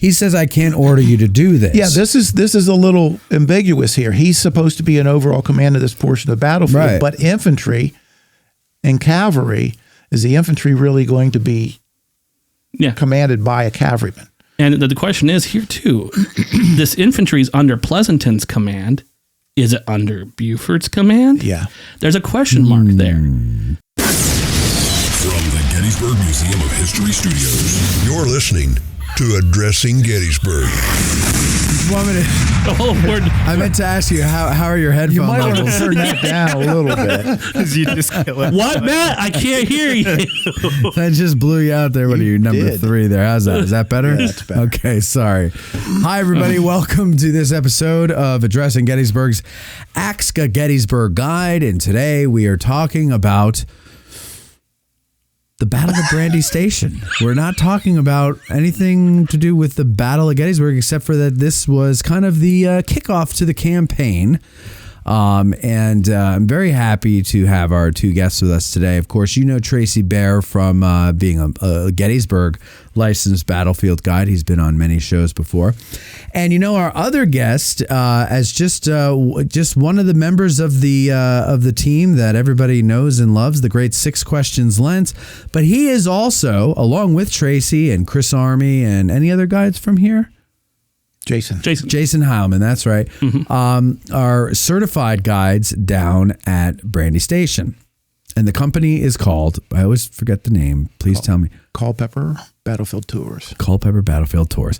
he says, I can't order you to do this. Yeah, this is a little ambiguous here. He's supposed to be an overall commander of this portion of the battlefield, Right. but infantry and cavalry, is the infantry really going to be commanded by a cavalryman? And the question is here too, this infantry is under Pleasanton's command. Is it under Buford's command? Yeah. There's a question mark there. From the Gettysburg Museum of History Studios, you're listening to Addressing Gettysburg. I meant to ask you, how are your headphones? You might want to turn that down a little bit. You just kill it. What, Matt? I can't hear you. That just blew you out there. What are you, number did. 3 there? How's that? Is that better? Yeah, that's better. Okay, sorry. Hi, everybody. Welcome to this episode of Addressing Gettysburg's Axca Gettysburg Guide. And today we are talking about the Battle of Brandy Station. We're not talking about anything to do with the Battle of Gettysburg, except for that this was kind of the kickoff to the campaign. And I'm very happy to have our two guests with us today. Of course, you know Tracy Baer from being a Gettysburg licensed battlefield guide. He's been on many shows before. And you know our other guest as just one of the members of the team that everybody knows and loves, the great 6 Questions Lentz. But he is also, along with Tracy and Chris Army and any other guides from here? Jason Heilman, that's right. Mm-hmm. Are certified guides down at Brandy Station. And the company is called, I always forget the name. Please tell me. Culpeper Battlefield Tours. Culpeper Battlefield Tours.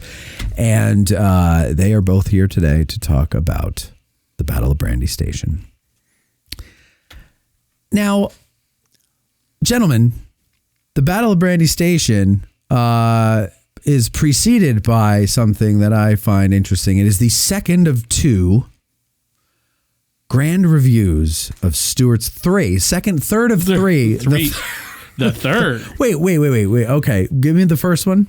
And they are both here today to talk about the Battle of Brandy Station. Now, gentlemen, the Battle of Brandy Station is preceded by something that I find interesting. It is the second of 2 grand reviews of Stuart's 3. Third of 3. The third. Wait. Okay, give me the first one.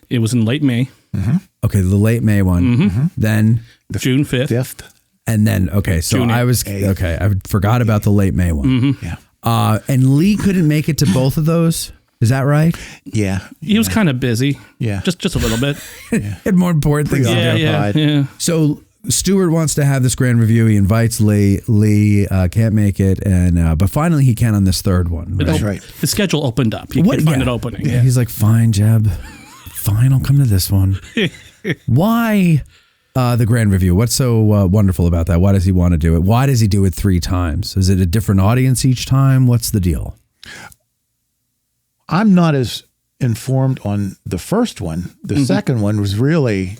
It was in late May. Mm-hmm. Okay, the late May one. Mm-hmm. Then June 5th. And then, okay, so June 8th. I was, okay, I forgot about the late May one. Mm-hmm. Yeah. And Lee couldn't make it to both of those. Is that right? Yeah. He was kind of busy. Yeah. Just a little bit. Yeah. Had more important things to do. Yeah. So Stuart wants to have this grand review. He invites Lee. Lee can't make it, and but finally he can on this third one. Right? That's right. The schedule opened up. You could find an opening. Yeah. He's like, fine, Jeb. Fine, I'll come to this one. Why the grand review? What's so wonderful about that? Why does he want to do it? Why does he do it 3 times? Is it a different audience each time? What's the deal? I'm not as informed on the first one. The second one was really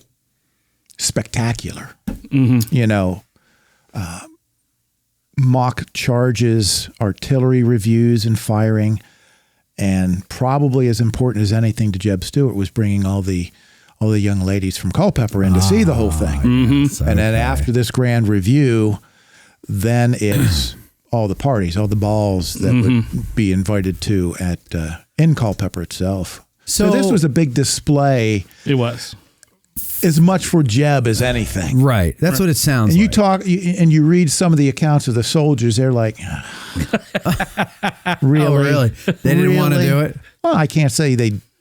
spectacular. Mm-hmm. You know, mock charges, artillery reviews and firing, and probably as important as anything to Jeb Stuart was bringing all the young ladies from Culpeper in to see the whole thing. Mm-hmm. And then after this grand review, then it's all the parties, all the balls that would be invited to at in Culpeper itself. So this was a big display. It was. As much for Jeb as anything. Right. That's what it sounds and you like. talk and you read some of the accounts of the soldiers, they're like, really? Oh, really? They didn't want to do it? Well, I can't say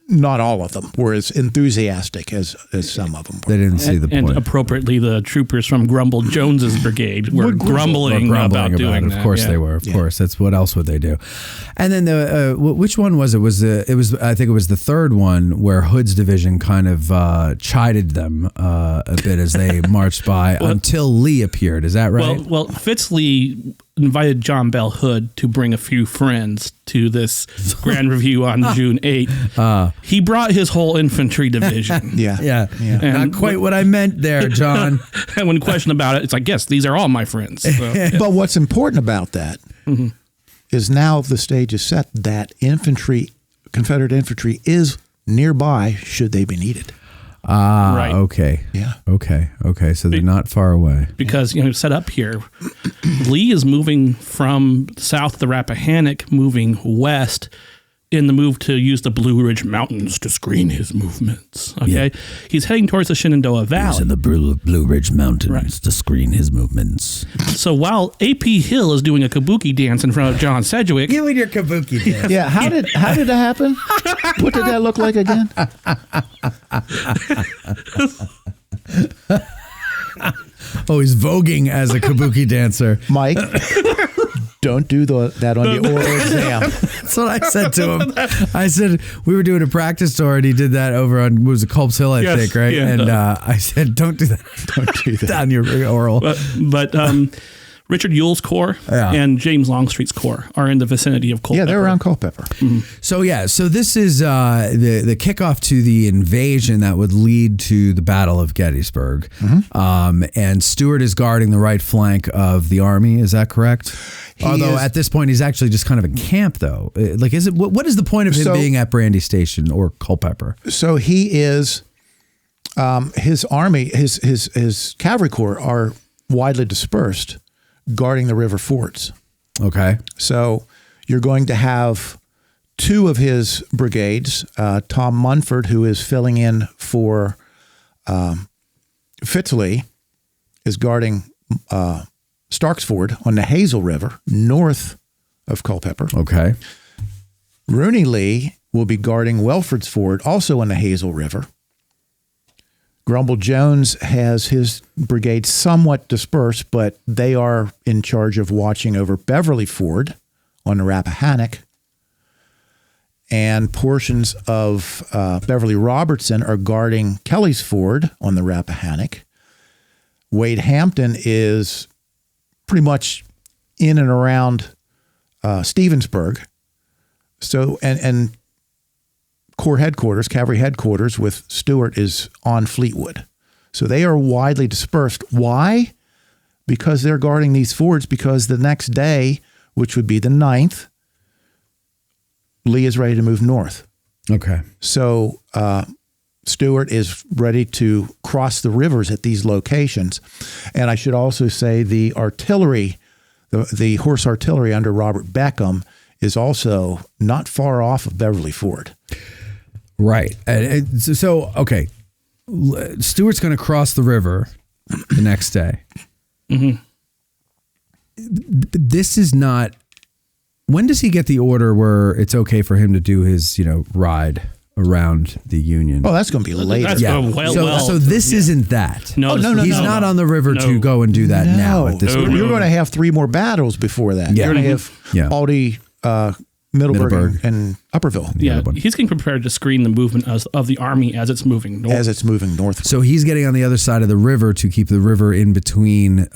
not all of them were as enthusiastic as some of them were. They didn't see the point. And appropriately, the troopers from Grumble Jones's brigade were grumbling about doing it. that. Of course they were. Of course. That's what else would they do? And then which one was it? I think it was the third one where Hood's division kind of chided them a bit as they marched by until Lee appeared. Is that right? Well, Fitzlee invited John Bell Hood to bring a few friends to this grand review on June 8th. He brought his whole infantry division. Yeah. And not quite what I meant there, John. And when questioned about it, it's like, yes, these are all my friends. So, yeah. But what's important about that is now the stage is set that Confederate infantry is nearby should they be needed. Right. Okay. Yeah. Okay. So they're not far away. Because, set up here, Lee is moving from south of the Rappahannock, moving west in the move to use the Blue Ridge Mountains to screen his movements. Okay, he's heading towards the Shenandoah Valley. Using the Blue Ridge Mountains to screen his movements. So while A.P. Hill is doing a kabuki dance in front of John Sedgwick, You and your kabuki dance. Yeah, how did that happen? What did that look like again? Oh, he's voguing as a kabuki dancer. Mike, don't do that on the oral exam. That's what I said to him. I said, we were doing a practice tour and he did that over on, what was it, Culp's Hill, I think, right? Yeah. And I said, don't do that. Don't do that. On your oral. but Richard Ewell's corps and James Longstreet's corps are in the vicinity of Culpeper. Yeah, they're around Culpeper. Mm-hmm. So this is the kickoff to the invasion that would lead to the Battle of Gettysburg. And Stuart is guarding the right flank of the army. Is that correct? Although at this point he's actually just kind of in camp, though. Like, is it what is the point of him being at Brandy Station or Culpeper? So he is his army, his cavalry corps are widely dispersed, guarding the river forts. Okay. So you're going to have two of his brigades, Tom Munford, who is filling in for Fitzlee, is guarding Stark's Ford on the Hazel River, north of Culpeper. Okay. Rooney Lee will be guarding Welford's Ford, also on the Hazel River. Grumble Jones has his brigade somewhat dispersed, but they are in charge of watching over Beverly Ford on the Rappahannock. And portions of Beverly Robertson are guarding Kelly's Ford on the Rappahannock. Wade Hampton is pretty much in and around Stevensburg. So, and Corps headquarters, cavalry headquarters with Stuart is on Fleetwood. So they are widely dispersed. Why? Because they're guarding these fords, because the next day, which would be the 9th, Lee is ready to move north. Okay. So Stuart is ready to cross the rivers at these locations. And I should also say the artillery, the horse artillery under Robert Beckham is also not far off of Beverly Ford. Right. So, okay. Stuart's going to cross the river the next day. Mm-hmm. This is not. When does he get the order where it's okay for him to do his, ride around the Union? Oh, that's going to be later. So this isn't that. No, He's not on the river to go and do that now. At this point. You're going to have 3 more battles before that. Yeah. You're going to have Aldie, Middleburg and Upperville. Yeah, he's getting prepared to screen the movement of the army as it's moving north. As it's moving north. So he's getting on the other side of the river to keep the river in between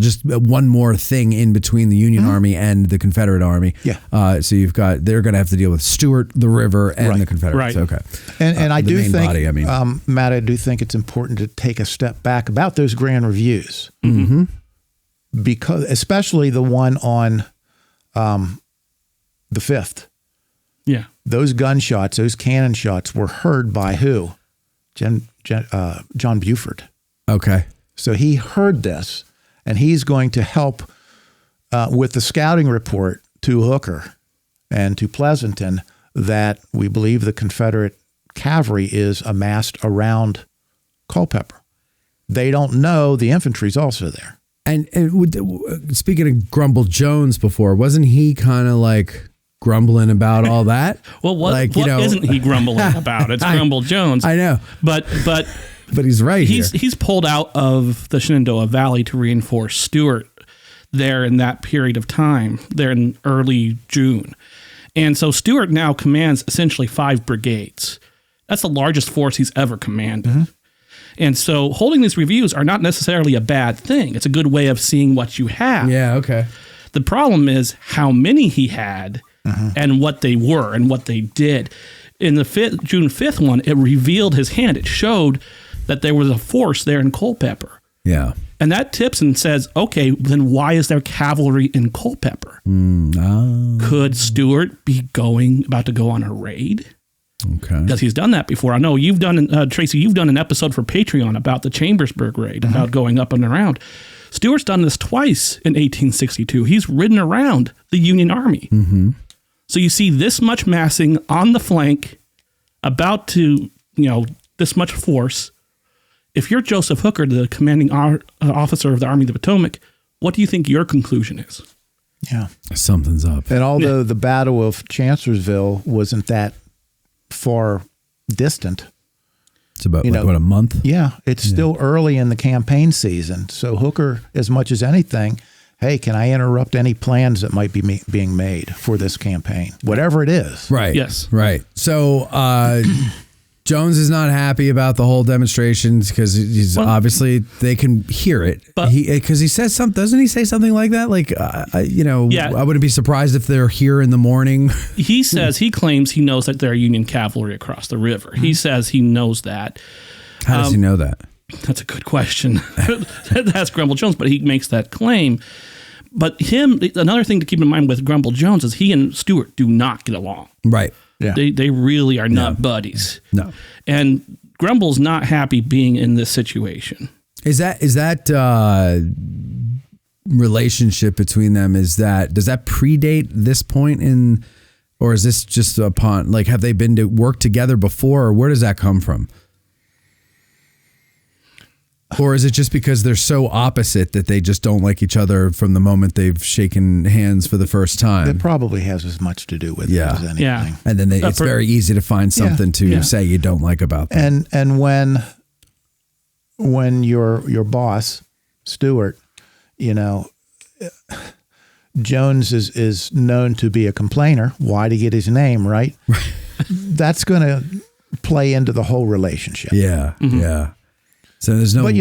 just one more thing in between the Union Army and the Confederate Army. Yeah. So they're going to have to deal with Stuart, the river, and the Confederates. Right. Okay. And I do think, body, Matt, I do think it's important to take a step back about those grand reviews. Mm-hmm. Because especially the one on the 5th. Yeah. Those gunshots, those cannon shots were heard by who? John Buford. Okay. So he heard this, and he's going to help with the scouting report to Hooker and to Pleasanton that we believe the Confederate cavalry is amassed around Culpeper. They don't know the infantry's also there. And speaking of Grumble Jones before, wasn't he kind of like grumbling about all that? Well, what isn't he grumbling about? It's Grumble Jones. I know. But he's right here. He's pulled out of the Shenandoah Valley to reinforce Stuart there in that period of time, there in early June. And so Stuart now commands essentially 5 brigades. That's the largest force he's ever commanded. Mm-hmm. And so holding these reviews are not necessarily a bad thing. It's a good way of seeing what you have. Yeah, okay. The problem is how many he had and what they were and what they did. In the June 5th one, it revealed his hand. It showed that there was a force there in Culpeper. Yeah. And that tips and says, okay, then why is there cavalry in Culpeper? Could Stuart be about to go on a raid? Okay. Because he's done that before. I know Tracy, you've done an episode for Patreon about the Chambersburg raid, about going up and around. Stuart's done this twice in 1862. He's ridden around the Union Army. Mm-hmm. So you see this much massing on the flank, about to, this much force. If you're Joseph Hooker, the commanding officer of the Army of the Potomac, what do you think your conclusion is? Yeah. Something's up. And although the Battle of Chancellorsville wasn't that far distant. It's about, a month? Yeah. It's still early in the campaign season. So Hooker, as much as anything, hey, can I interrupt any plans that might be being made for this campaign? Whatever it is. Right. Yes. Right. So Jones is not happy about the whole demonstrations because he's obviously they can hear it. But because he says something, doesn't he say something like that? Like, I wouldn't be surprised if they're here in the morning. He claims he knows that there are Union cavalry across the river. Mm-hmm. He says he knows that. How does he know that? That's a good question. That's Grumble Jones, but he makes that claim. But another thing to keep in mind with Grumble Jones is he and Stuart do not get along. Right. Yeah. They really are not buddies. No. And Grumble's not happy being in this situation. Is that relationship between them, does that predate this point in, or is this just upon, like, have they been to work together before, or where does that come from? Or is it just because they're so opposite that they just don't like each other from the moment they've shaken hands for the first time? It probably has as much to do with it as anything. Yeah. And then it's very easy to find something to say you don't like about them. And when your boss, Stuart, Jones is known to be a complainer. Why to get his name, right? That's going to play into the whole relationship. Yeah. Mm-hmm. Yeah. So there's no. But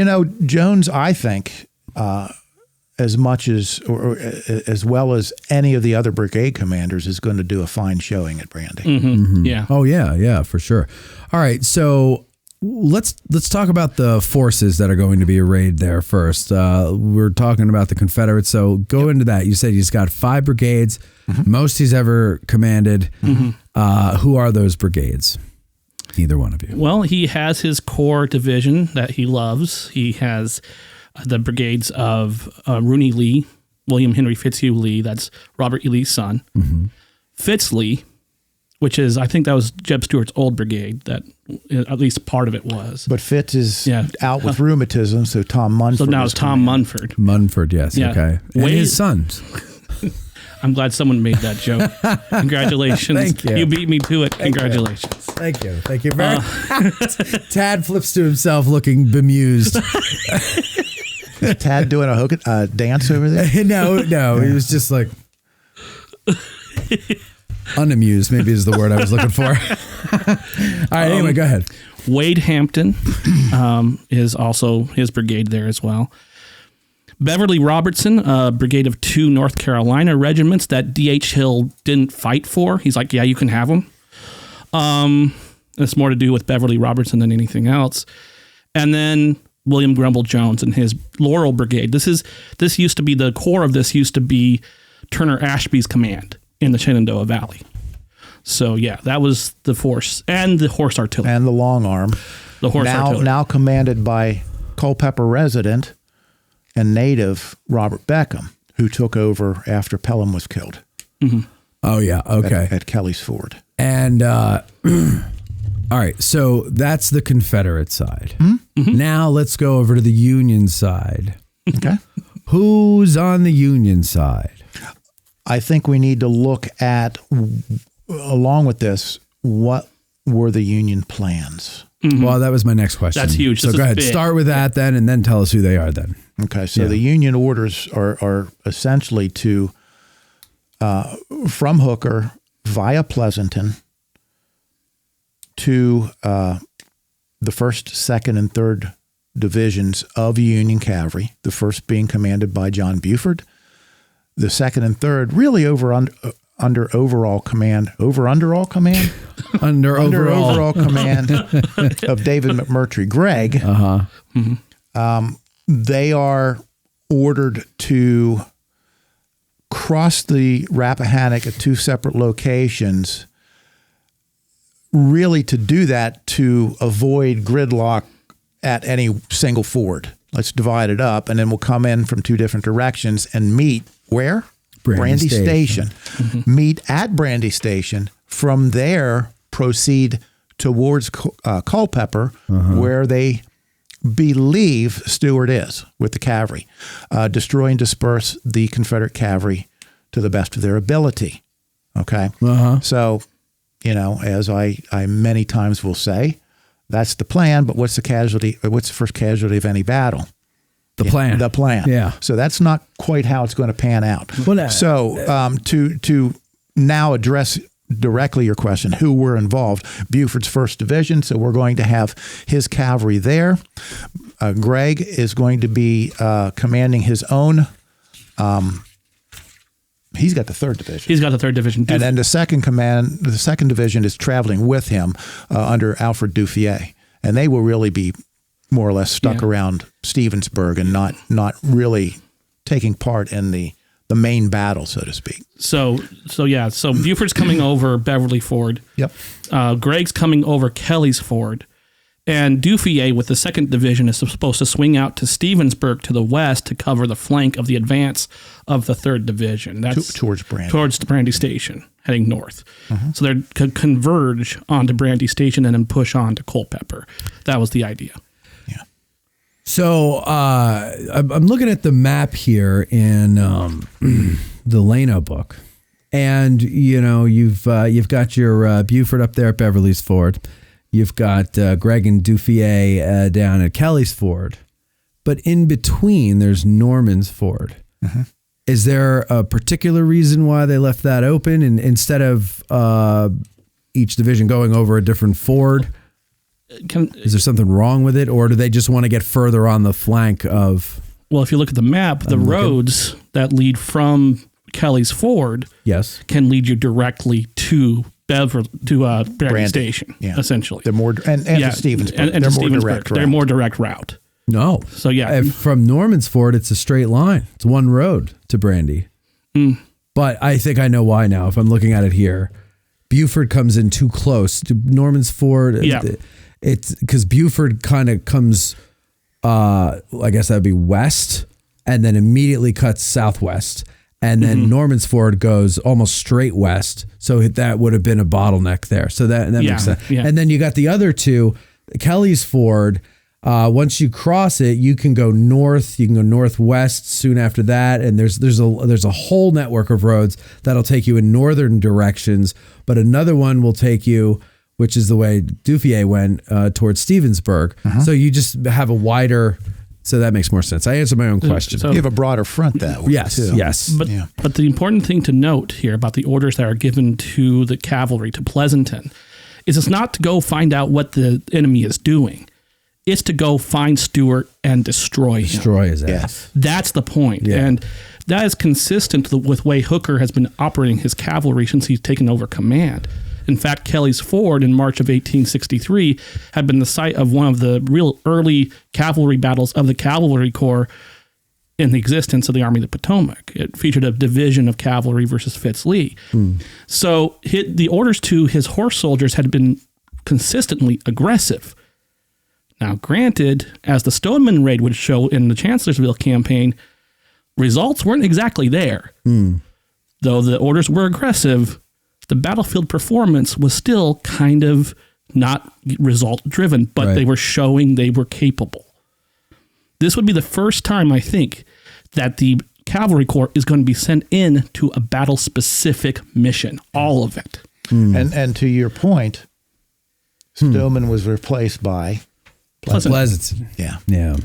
Jones, I think, as much as or as well as any of the other brigade commanders, is going to do a fine showing at Brandy. Mm-hmm. Mm-hmm. Yeah. Oh yeah, for sure. All right, so let's talk about the forces that are going to be arrayed there first. We're talking about the Confederates, so go into that. You said he's got 5 brigades, most he's ever commanded. Mm-hmm. Who are those brigades? Either one of you. Well, he has his core division that he loves. He has the brigades of Rooney Lee, William Henry Fitzhugh Lee, that's Robert E. Lee's son. Mm-hmm. Fitz Lee, which is, I think that was Jeb Stuart's old brigade, that at least part of it was. But Fitz is out with rheumatism, so Tom Munford. So now it's Tom Munford. Munford, yes, okay. And his sons. I'm glad someone made that joke. Congratulations. Thank you. You beat me to it. Congratulations. Thank you. Thank you very much. Tad flips to himself looking bemused. Tad doing a dance over there? No. He was just like unamused, maybe is the word I was looking for. All right, anyway, go ahead. Wade Hampton is also his brigade there as well. Beverly Robertson, a brigade of 2 North Carolina regiments that D.H. Hill didn't fight for. He's like, yeah, you can have them. It's more to do with Beverly Robertson than anything else. And then William Grumble Jones and his Laurel Brigade. This used to be, the core of this used to be Turner Ashby's command in the Shenandoah Valley. So yeah, that was the force and the horse artillery. And the long arm. The horse artillery. Now commanded by Culpeper resident and native Robert Beckham, who took over after Pelham was killed. Mm-hmm. Oh, yeah. Okay. At Kelly's Ford. And, all right. So that's the Confederate side. Mm-hmm. Now let's go over to the Union side. Okay. Who's on the Union side? I think we need to look at, along with this, what were the Union plans? Mm-hmm. Well, that was my next question. That's huge. So go ahead. Start with that then, and then tell us who they are then. Okay. So the Union orders are essentially to, from Hooker via Pleasanton to the 1st, 2nd, and 3rd divisions of Union cavalry, the 1st being commanded by John Buford, the 2nd and 3rd really under overall command of David McMurtry Gregg. Uh-huh. Mm-hmm. They are ordered to cross the Rappahannock at 2 separate locations, really to do that to avoid gridlock at any single ford. let's divide it up, and then we'll come in from two different directions and meet where? Brandy Station. Meet at Brandy Station. From there, proceed towards Culpeper, where they believe Stuart is with the cavalry. Destroy and disperse the Confederate cavalry to the best of their ability. Okay? So, as I many times will say, that's the plan, but what's the first casualty of any battle? The plan. The plan. Yeah. So that's not quite how it's going to pan out. Well, to now address directly your question, who were involved? Buford's 1st Division, so we're going to have his cavalry there. Greg is going to be commanding his own. He's got the 3rd Division. He's got the 3rd Division. And then the 2nd Division is traveling with him under Alfred Duffier. And they will really be more or less stuck around Stevensburg and not really taking part in the main battle, so to speak. So Buford's coming over Beverly Ford. Yep. Greg's coming over Kelly's Ford. And Duffier with the 2nd Division is supposed to swing out to Stevensburg to the west to cover the flank of the advance of the 3rd Division. That's towards Brandy. Towards the Brandy Station, heading north. So they could converge onto Brandy Station and then push on to Culpeper. That was the idea. Yeah. So I'm looking at the map here in the Leno book. And, you've got your Buford up there at Beverly's Ford. You've got Greg and Duffier down at Kelly's Ford. But in between, there's Norman's Ford. Is there a particular reason why they left that open and instead of each division going over a different ford? Is there something wrong with it? Or do they just want to get further on the flank of... Well, if you look at the map, the roads that lead from Kelly's Ford can lead you directly to Brandy Station, essentially. They're more, and to Stevensburg. And they're more direct route. They're more direct route. No. So, from Norman's Ford, it's a straight line. It's one road to Brandy. But I think I know why now. If I'm looking at it here, Buford comes in too close to Norman's Ford. It's because Buford kind of comes, I guess that'd be west, and then immediately cuts southwest. And then Norman's Ford goes almost straight west. So that would have been a bottleneck there. So that makes sense. Yeah. And then you got the other two, Kelly's Ford. Once you cross it, you can go north. You can go northwest soon after that. And there's a whole network of roads that'll take you in northern directions. But another one will take you, which is the way Duffier went, towards Stevensburg. So you just have a wider... So that makes more sense. I answered my own question. So you have a broader front that way, too. Yes. But the important thing to note here about the orders that are given to the cavalry, to Pleasanton, is it's not to go find out what the enemy is doing. It's to go find Stuart and destroy him. Destroy his ass. That's the point. Yeah. And that is consistent with the way Hooker has been operating his cavalry since he's taken over command. In fact, Kelly's Ford in March of 1863 had been the site of one of the real early cavalry battles of the Cavalry Corps in the existence of the Army of the Potomac. It featured a division of cavalry versus Fitz Lee. So the orders to his horse soldiers had been consistently aggressive. Now, granted, as the Stoneman raid would show in the Chancellorsville campaign, results weren't exactly there. Though the orders were aggressive, the battlefield performance was still kind of not result-driven, but they were showing they were capable. This would be the first time, I think, that the Cavalry Corps is going to be sent in to a battle-specific mission, all of it. And to your point, Stoneman was replaced by Pleasanton. Yeah.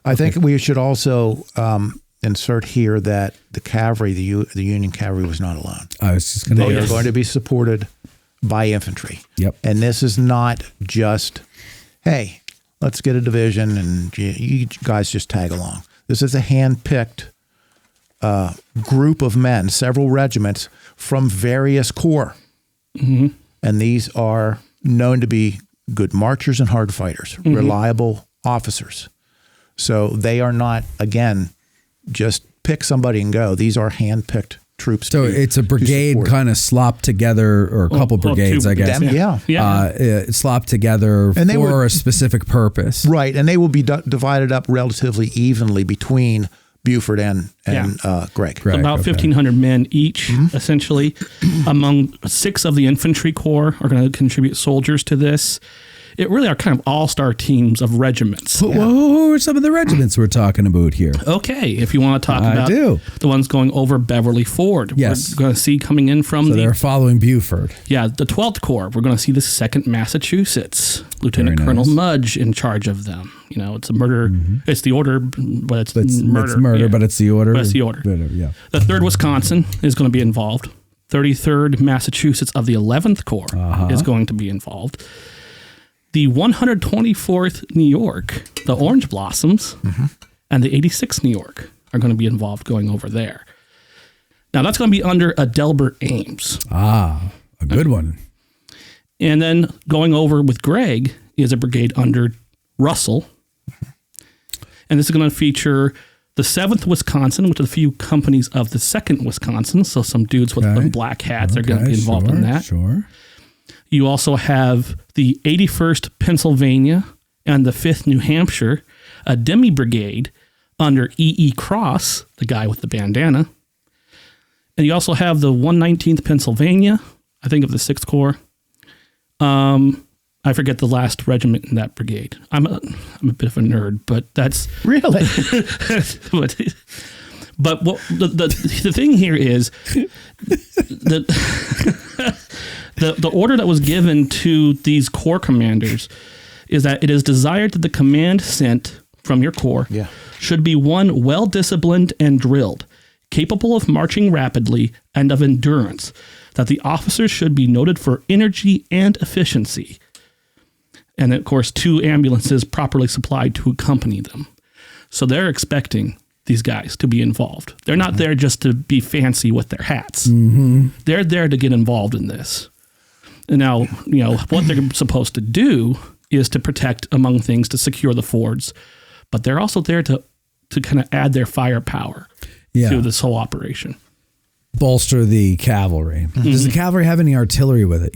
I think we should also insert here that the cavalry, the Union cavalry, was not alone. I was just going to. They are going to be supported by infantry. Yep. And this is not just, hey, let's get a division and you guys just tag along. This is a hand-picked group of men, several regiments from various corps, and these are known to be good marchers and hard fighters, reliable officers. So they are not, again, just pick somebody and go. These are hand-picked troops. So it's a brigade kind of slopped together, or a couple brigades, I guess. Slopped together for a specific purpose. Right, and they will be divided up relatively evenly between Buford and Gregg. About 1,500 men each, essentially. Among 6 of the infantry corps are going to contribute soldiers to this. It really are kind of all-star teams of regiments. Who are some of the regiments we're talking about here? Okay, if you want to talk about the ones going over Beverly Ford. Yes. We're going to see coming in from they're following Buford. Yeah, the 12th Corps. We're going to see the 2nd Massachusetts. Lieutenant Colonel Mudge in charge of them. You know, it's a murder. It's the order, but it's murder. It's murder, but it's the order. But it's the order. Yeah. The 3rd Wisconsin is going to be involved. 33rd Massachusetts of the 11th Corps is going to be involved. The 124th New York, the Orange Blossoms, and the 86th New York are going to be involved going over there. Now, that's going to be under Adelbert Ames. A good one. And then going over with Gregg is a brigade under Russell. And this is going to feature the 7th Wisconsin, which is a few companies of the 2nd Wisconsin. So some dudes with black hats are going to be involved in that. Sure. You also have the 81st Pennsylvania and the 5th New Hampshire, a demi-brigade under E.E. Cross, the guy with the bandana. And you also have the 119th Pennsylvania, I think of the 6th Corps. I forget the last regiment in that brigade. I'm a bit of a nerd, but that's... Really? But what, the thing here is that the order that was given to these corps commanders is that it is desired that the command sent from your corps should be one well-disciplined and drilled, capable of marching rapidly and of endurance, that the officers should be noted for energy and efficiency, and of course 2 ambulances properly supplied to accompany them. So they're expecting these guys to be involved. They're not there just to be fancy with their hats. They're there to get involved in this. And now, you know, what they're supposed to do is to protect, among things, to secure the fords, but they're also there to kind of add their firepower to this whole operation. Bolster the cavalry. Does the cavalry have any artillery with it?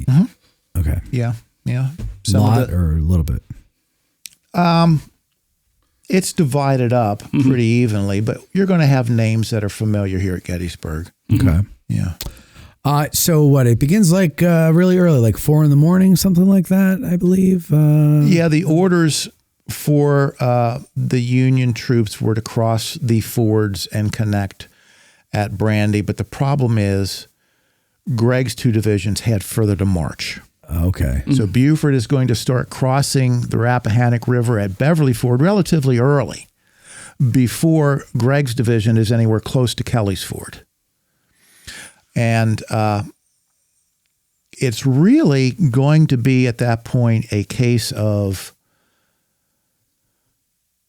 Okay. Yeah. A lot or a little bit? It's divided up pretty evenly, but you're going to have names that are familiar here at Gettysburg. Okay. Yeah. So what? It begins like really early, like 4 a.m, something like that, I believe. The orders for the Union troops were to cross the fords and connect at Brandy, but the problem is Gregg's 2 divisions had further to march. Okay. So Buford is going to start crossing the Rappahannock River at Beverly Ford relatively early, before Gregg's division is anywhere close to Kelly's Ford. And it's really going to be at that point a case of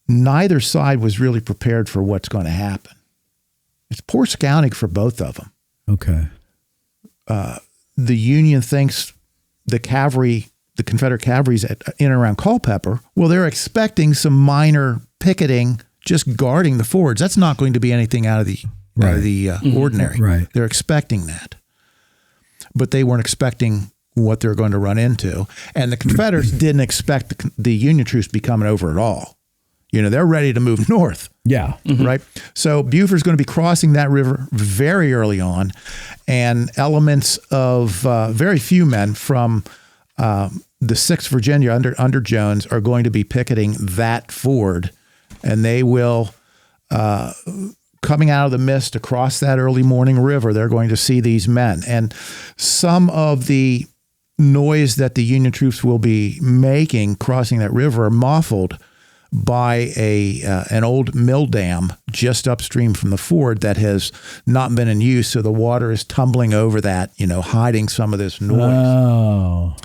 neither side was really prepared for what's going to happen. It's poor scouting for both of them. Okay. The Union thinks the cavalry, the Confederate cavalry's in and around Culpeper. Well, they're expecting some minor picketing, just guarding the fords. That's not going to be anything out of the ordinary. Right. They're expecting that, but they weren't expecting what they're going to run into. And the Confederates didn't expect the Union troops to be coming over at all. You know, they're ready to move north. Yeah. Right. So Buford's going to be crossing that river very early on, and elements of very few men from the 6th Virginia under Jones are going to be picketing that ford, and they will, coming out of the mist across that early morning river, they're going to see these men. And some of the noise that the Union troops will be making crossing that river are muffled by an old mill dam just upstream from the ford that has not been in use, so the water is tumbling over that, hiding some of this noise. Oh.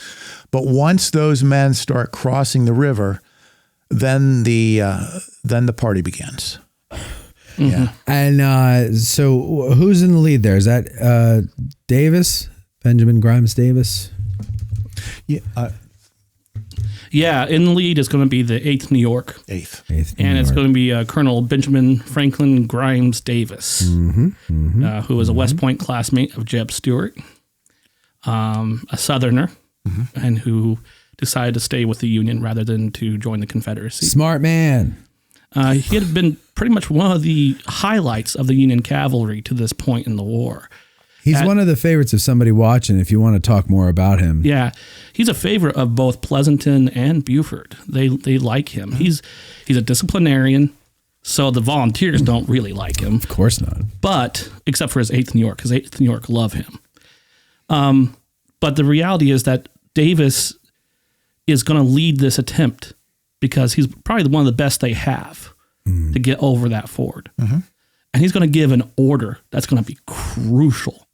But once those men start crossing the river, then the party begins. Yeah. And so who's in the lead there? Is that Davis, Benjamin Grimes Davis? Yeah. Yeah, in the lead is going to be the 8th New York. 8th. And it's going to be Colonel Benjamin Franklin Grimes Davis, who was a West Point classmate of Jeb Stuart, a Southerner, and who decided to stay with the Union rather than to join the Confederacy. Smart man. He had been pretty much one of the highlights of the Union cavalry to this point in the war. He's one of the favorites of somebody watching if you want to talk more about him. Yeah. He's a favorite of both Pleasanton and Buford. They like him. He's a disciplinarian, so the volunteers don't really like him. Of course not. But, except for his 8th New York, because 8th New York love him. But the reality is that Davis is going to lead this attempt because he's probably one of the best they have to get over that ford. And he's going to give an order that's going to be crucial.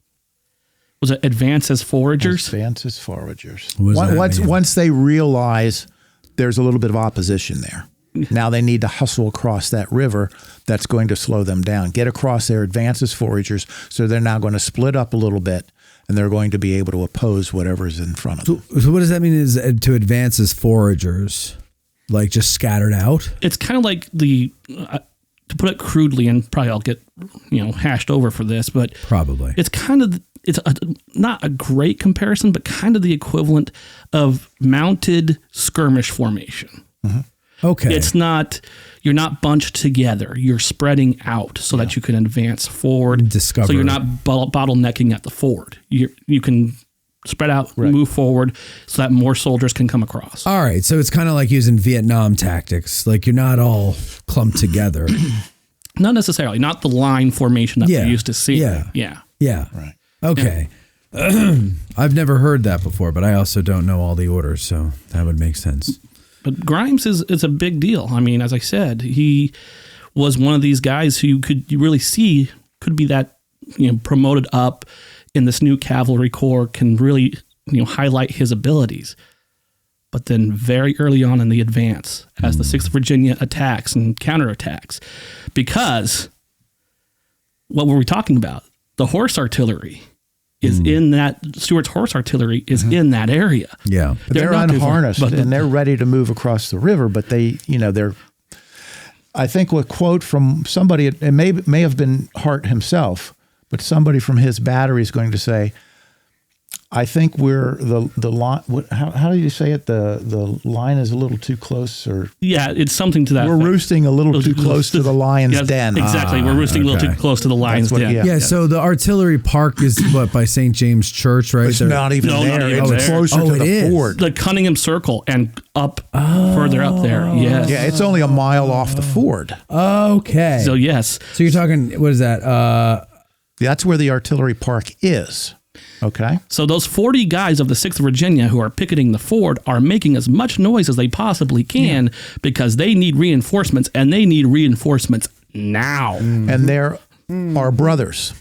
Was it advance as foragers? Advance as foragers. Once they realize there's a little bit of opposition there. Now they need to hustle across that river. That's going to slow them down. Get across their advance as foragers. So they're now going to split up a little bit, and they're going to be able to oppose whatever's in front of them. So what does that mean is to advance as foragers? Like just scattered out? It's kind of like to put it crudely, and probably I'll get hashed over for this, but probably it's kind of not a great comparison, but kind of the equivalent of mounted skirmish formation. Okay, it's not, you're not bunched together, you're spreading out so that you can advance forward. Discover. So you're not bottlenecking at the ford. You can spread out, move forward so that more soldiers can come across. All right. So it's kind of like using Vietnam tactics. Like you're not all clumped together. Not necessarily. Not the line formation that we're used to seeing. Yeah. Right. Okay. Yeah. I've never heard that before, but I also don't know all the orders, so that would make sense. But Grimes is a big deal. I mean, as I said, he was one of these guys who you really see could be that promoted up in this new cavalry corps, can really highlight his abilities. But then very early on in the advance, as the 6th Virginia attacks and counterattacks, because what were we talking about? The horse artillery is in that, Stuart's horse artillery is in that area. Yeah. But they're unharnessed and they're ready to move across the river, but they're, I think a quote from somebody, it may have been Hart himself, but somebody from his battery is going to say, I think we're the line. How do you say it? The line is a little too close, or it's something to that. We're roosting a little too close to the lion's den. Exactly, we're roosting a little too close to the lion's den. Yeah. So the artillery park is by St. James Church, right? It's not even there. Not even it's there. closer to the ford. The Cunningham Circle and up further up there. Yes. Yeah, it's only a mile off the ford. Okay. So yes. So you're talking. What is that? That's where the artillery park is. Okay. So those 40 guys of the 6th Virginia who are picketing the ford are making as much noise as they possibly can because they need reinforcements, and they need reinforcements now. And there are brothers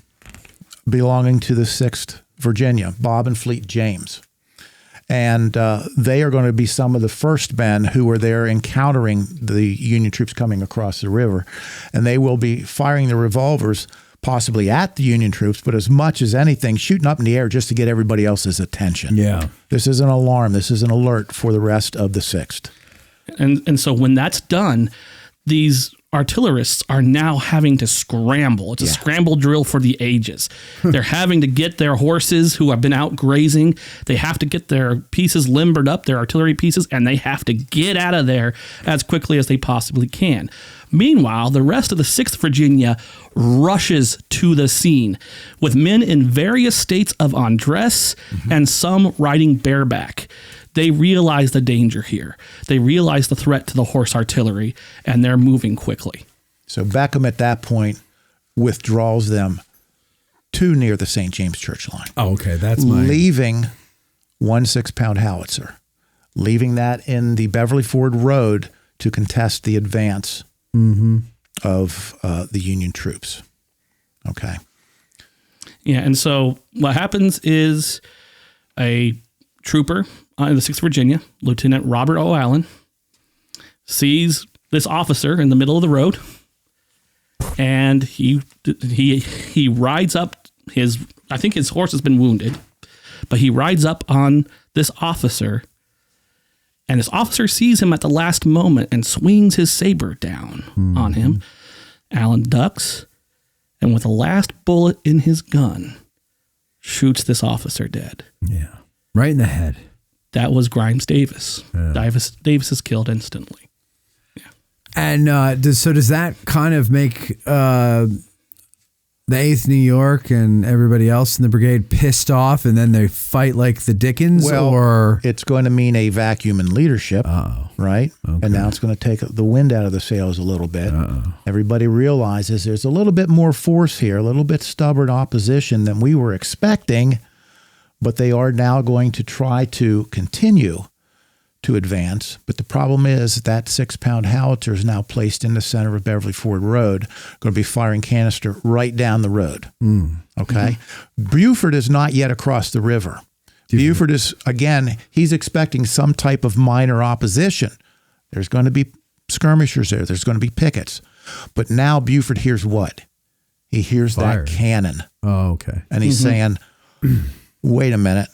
belonging to the 6th Virginia, Bob and Fleet James. And they are going to be some of the first men who were there encountering the Union troops coming across the river. And they will be firing their revolvers possibly at the Union troops, but as much as anything, shooting up in the air just to get everybody else's attention. Yeah. This is an alarm. This is an alert for the rest of the 6th. And so when that's done, these artillerists are now having to scramble. It's a scramble drill for the ages. They're having to get their horses who have been out grazing. They have to get their pieces limbered up, their artillery pieces, and they have to get out of there as quickly as they possibly can. Meanwhile, the rest of the 6th Virginia rushes to the scene with men in various states of undress and some riding bareback. They realize the danger here. They realize the threat to the horse artillery, and they're moving quickly. So Beckham at that point withdraws them too near the St. James Church line. Oh, okay. That's leaving 1 6-pound howitzer, leaving that in the Beverly Ford Road to contest the advance of the Union troops. Okay. Yeah, and so what happens is a trooper in the 6th Virginia, Lieutenant Robert O. Allen, sees this officer in the middle of the road, and he rides up his, I think his horse has been wounded, but he rides up on this officer And this officer sees him at the last moment and swings his saber down on him. Allen ducks, and with the last bullet in his gun, shoots this officer dead. Yeah. Right in the head. That was Grimes Davis. Davis is killed instantly. Yeah. And does that kind of make the 8th New York and everybody else in the brigade pissed off, and then they fight like the Dickens? Well, or it's going to mean a vacuum in leadership, right? Okay. And now it's going to take the wind out of the sails a little bit. Everybody realizes there's a little bit more force here, a little bit stubborn opposition than we were expecting, but they are now going to try to continue to advance. But the problem is that 6-pound howitzer is now placed in the center of Beverly Ford Road, going to be firing canister right down the road. Okay? Buford is not yet across the river. Buford is, again, he's expecting some type of minor opposition. There's going to be skirmishers there. There's going to be pickets. But now Buford hears what? He hears Fire. that cannon. Oh, okay. And he's saying, wait a minute.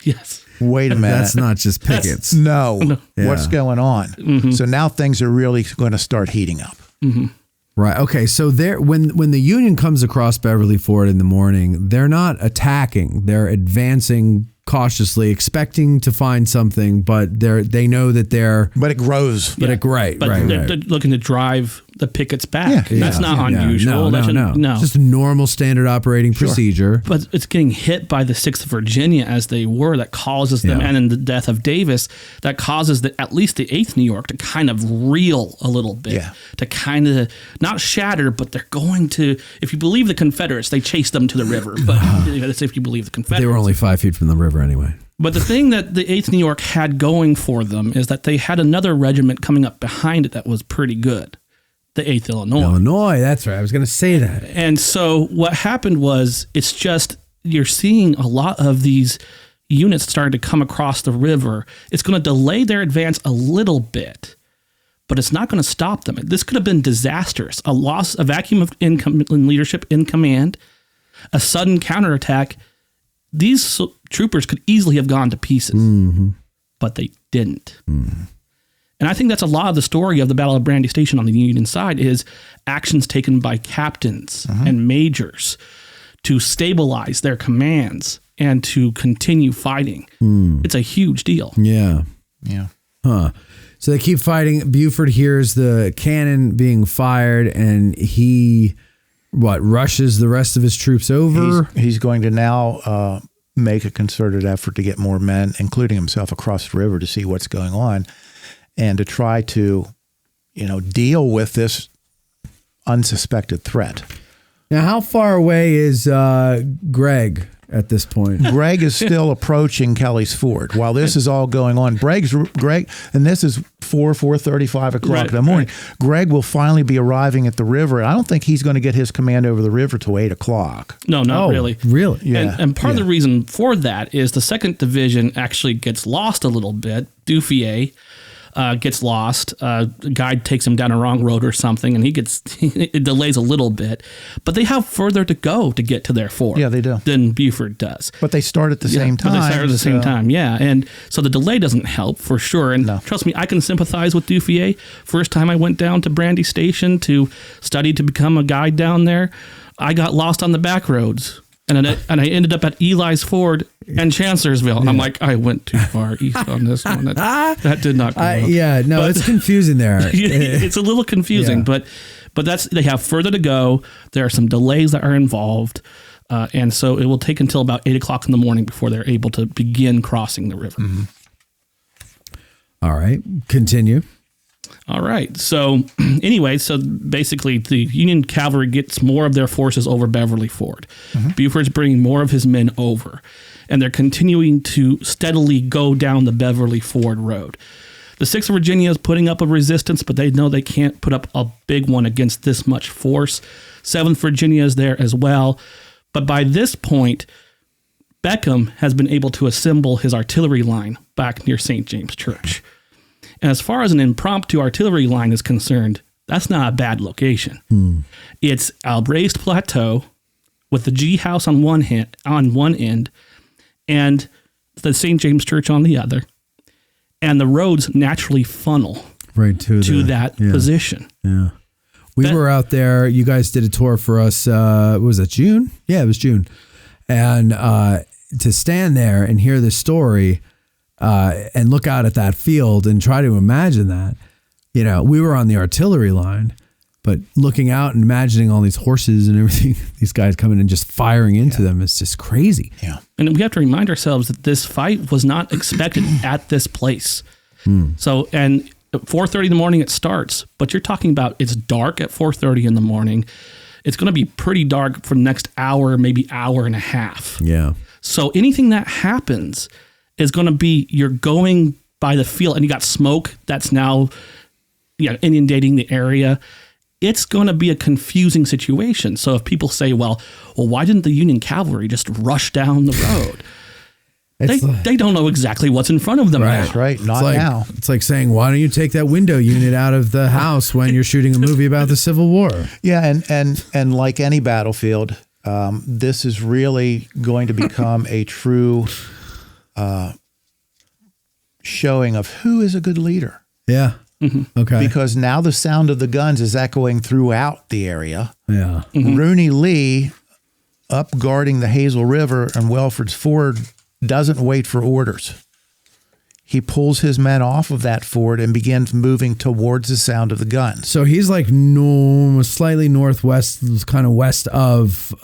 Yes. Wait a minute. That's not just pickets. No. Yeah. What's going on? So now things are really going to start heating up. Right. Okay. So when the Union comes across Beverly Ford in the morning, they're not attacking. They're advancing cautiously, expecting to find something, but they know that they're. But it grows. But it right. But right, they're looking to drive the pickets back. That's not unusual. No. Just a normal standard operating procedure. But it's getting hit by the 6th Virginia as they were that causes them, and in the death of Davis, that causes at least the 8th New York to kind of reel a little bit, to kind of not shatter, but they're going to, if you believe the Confederates, they chased them to the river. But that's if you believe the Confederates. They were only 5 feet from the river anyway. But the thing that the 8th New York had going for them is that they had another regiment coming up behind it that was pretty good. The 8th Illinois. That's right. I was going to say that. And so what happened was it's just you're seeing a lot of these units starting to come across the river. It's going to delay their advance a little bit, but it's not going to stop them. This could have been disastrous. A vacuum of in leadership in command, a sudden counterattack. These troopers could easily have gone to pieces, but they didn't. And I think that's a lot of the story of the Battle of Brandy Station on the Union side is actions taken by captains and majors to stabilize their commands and to continue fighting. It's a huge deal. Yeah. Huh. So they keep fighting. Buford hears the cannon being fired, and he, rushes the rest of his troops over? He's going to now make a concerted effort to get more men, including himself, across the river to see what's going on. And to try to, deal with this unsuspected threat. Now, how far away is Greg at this point? Greg is still approaching Kelly's Ford while this is all going on. Greg, and this is 4:35 o'clock in the morning. Greg will finally be arriving at the river. I don't think he's going to get his command over the river till 8 o'clock. No, not really. Really? Yeah. And part of the reason for that is the 2nd Division actually gets lost a little bit. Duffier gets lost. A guide takes him down a wrong road or something, and it delays a little bit. But they have further to go to get to their fort. Yeah, they do. Than Buford does. But they start at the same time. But they start at the same time, yeah. And so the delay doesn't help for sure. And trust me, I can sympathize with Duffier. First time I went down to Brandy Station to study to become a guide down there, I got lost on the back roads. And I ended up at Eli's Ford and Chancellorsville. And I'm like, I went too far east on this one. That did not go well. It's confusing there. It's a little confusing, but they have further to go. There are some delays that are involved. And so it will take until about 8 o'clock in the morning before they're able to begin crossing the river. All right. Continue. All right. So anyway, basically the Union cavalry gets more of their forces over Beverly Ford. Buford's bringing more of his men over, and they're continuing to steadily go down the Beverly Ford Road. The 6th Virginia is putting up a resistance, but they know they can't put up a big one against this much force. 7th Virginia is there as well. But by this point, Beckham has been able to assemble his artillery line back near St. James Church. And as far as an impromptu artillery line is concerned, that's not a bad location. It's a raised plateau with the G House on one end and the St. James Church on the other. and the roads naturally funnel right to that position. Yeah. We were out there. You guys did a tour for us. Was it June? Yeah, it was June. And to stand there and hear the story and look out at that field and try to imagine that, we were on the artillery line, but looking out and imagining all these horses and everything, these guys coming and just firing into them, it's just crazy. Yeah. And we have to remind ourselves that this fight was not expected at this place. So, and at 4:30 in the morning it starts, but you're talking about it's dark at 4:30 in the morning. It's going to be pretty dark for the next hour, maybe hour and a half. Yeah. So anything that happens is going to be, you're going by the field and you got smoke that's now inundating the area. It's going to be a confusing situation. So if people say, well, why didn't the Union cavalry just rush down the road? They don't know exactly what's in front of them. Right. That's right. Not now. It's like saying, why don't you take that window unit out of the house when you're shooting a movie about the Civil War? Yeah, and like any battlefield, this is really going to become a true showing of who is a good leader. Yeah. Mm-hmm. Okay. Because now the sound of the guns is echoing throughout the area. Yeah. Mm-hmm. Rooney Lee, up guarding the Hazel River and Welford's Ford, doesn't wait for orders. He pulls his men off of that ford and begins moving towards the sound of the guns. So he's like slightly northwest, kind of west of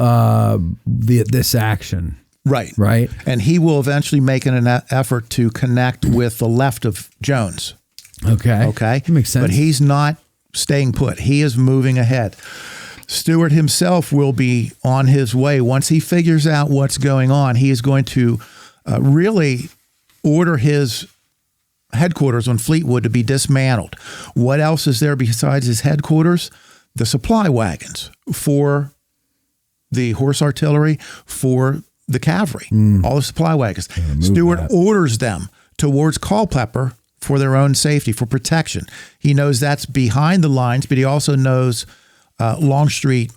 this action. Right. Right. And he will eventually make an effort to connect with the left of Jones. Okay. That makes sense. But he's not staying put. He is moving ahead. Stuart himself will be on his way. Once he figures out what's going on, he is going to really order his headquarters on Fleetwood to be dismantled. What else is there besides his headquarters? The supply wagons for the horse artillery, for the cavalry, all the supply wagons. Stuart orders them towards Culpeper for their own safety, for protection. He knows that's behind the lines, but he also knows Longstreet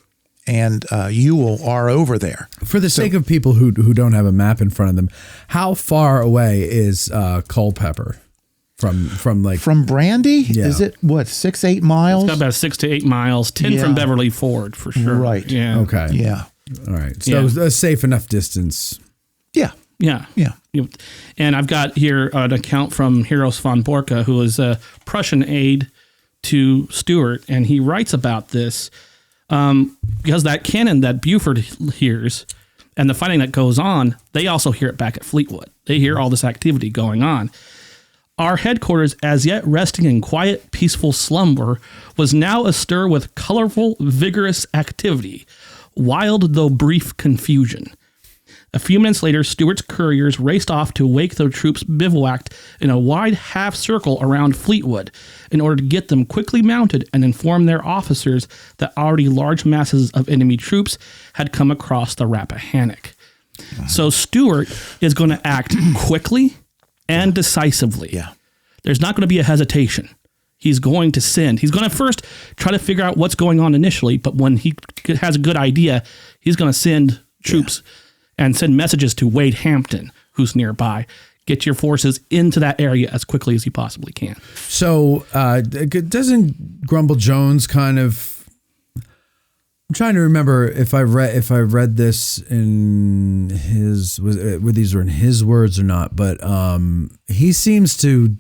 and Ewell are over there. For the sake of people who don't have a map in front of them, how far away is Culpeper from Brandy? Yeah. Is it 6-8 miles? It's got about 6 to 8 miles, 10 from Beverly Ford for sure. Right. Yeah. Okay. Yeah. All right. So a safe enough distance. Yeah. Yeah. Yeah. And I've got here an account from Heros von Borka, who is a Prussian aide to Stuart, and he writes about this because that cannon that Buford hears and the fighting that goes on, they also hear it back at Fleetwood. They hear all this activity going on. Our headquarters, as yet resting in quiet, peaceful slumber, was now astir with colorful, vigorous activity, wild though brief confusion. A few minutes later, Stuart's couriers raced off to wake the troops bivouacked in a wide half circle around Fleetwood in order to get them quickly mounted and inform their officers that already large masses of enemy troops had come across the Rappahannock. So Stuart is going to act quickly and decisively. Yeah. There's not going to be a hesitation. He's going to send. He's going to first try to figure out what's going on initially, but when he has a good idea, he's going to send troops and send messages to Wade Hampton, who's nearby. Get your forces into that area as quickly as you possibly can. So doesn't Grumble Jones kind of... I'm trying to remember if I read this in his... whether these were in his words or not, but he seems to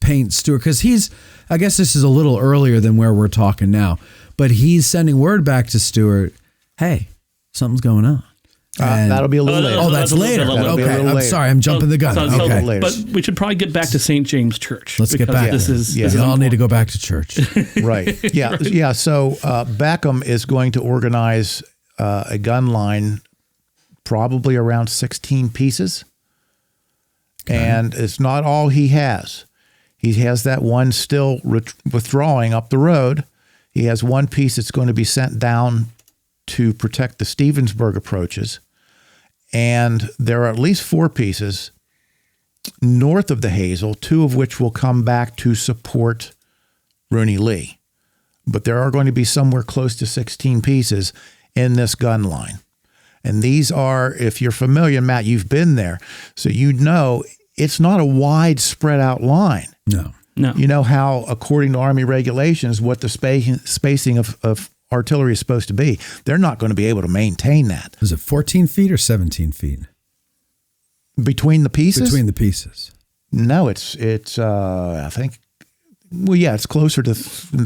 paint Stuart, because he's... I guess this is a little earlier than where we're talking now, but he's sending word back to Stuart, hey, something's going on. That'll be a little later. Oh, that's later. Okay, I'm sorry, I'm jumping the gun. Okay, but we should probably get back to St. James Church. Let's get back. We all need to go back to church. Right. Yeah. Right. Yeah. So Beckham is going to organize a gun line, probably around 16 pieces, and it's not all he has. He has that one still withdrawing up the road. He has one piece that's going to be sent down to protect the Stevensburg approaches. And there are at least 4 pieces north of the Hazel, 2 of which will come back to support Rooney Lee. But there are going to be somewhere close to 16 pieces in this gun line. And these are, if you're familiar, Matt, you've been there, so you know it's not a wide spread out line. No. You know how, according to Army regulations, what the spacing of artillery is supposed to be. They're not going to be able to maintain that. Is it 14 feet or 17 feet? Between the pieces? Between the pieces. No, it's I think, well, yeah, it's closer to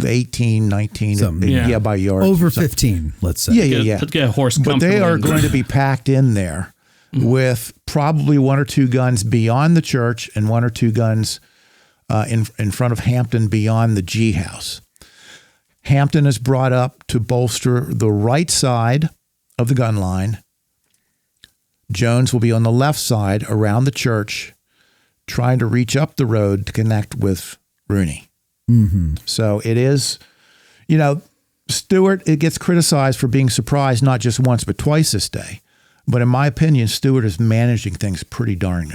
18, 19, by yards. Over 15, let's say. Yeah. Get a horse but they are going to be packed in there with probably 1 or 2 guns beyond the church and 1 or 2 guns in front of Hampton beyond the G house. Hampton is brought up to bolster the right side of the gun line. Jones will be on the left side around the church, trying to reach up the road to connect with Rooney. Mm-hmm. So it is, Stewart, it gets criticized for being surprised not just once but twice this day. But in my opinion, Stewart is managing things pretty darn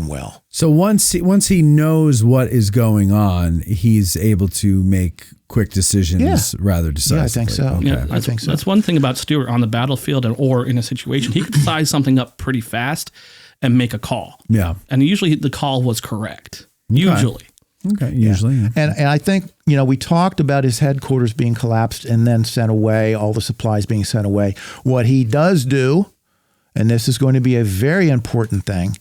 well. So once he knows what is going on, he's able to make quick decisions rather decisively. Yeah, I think so. Okay. Yeah, I think so. That's one thing about Stewart on the battlefield or in a situation. He could size something up pretty fast and make a call. Yeah. And usually the call was correct. Usually. Okay, usually. Yeah. And I think, we talked about his headquarters being collapsed and then sent away, all the supplies being sent away. What he does do, and this is going to be a very important thing,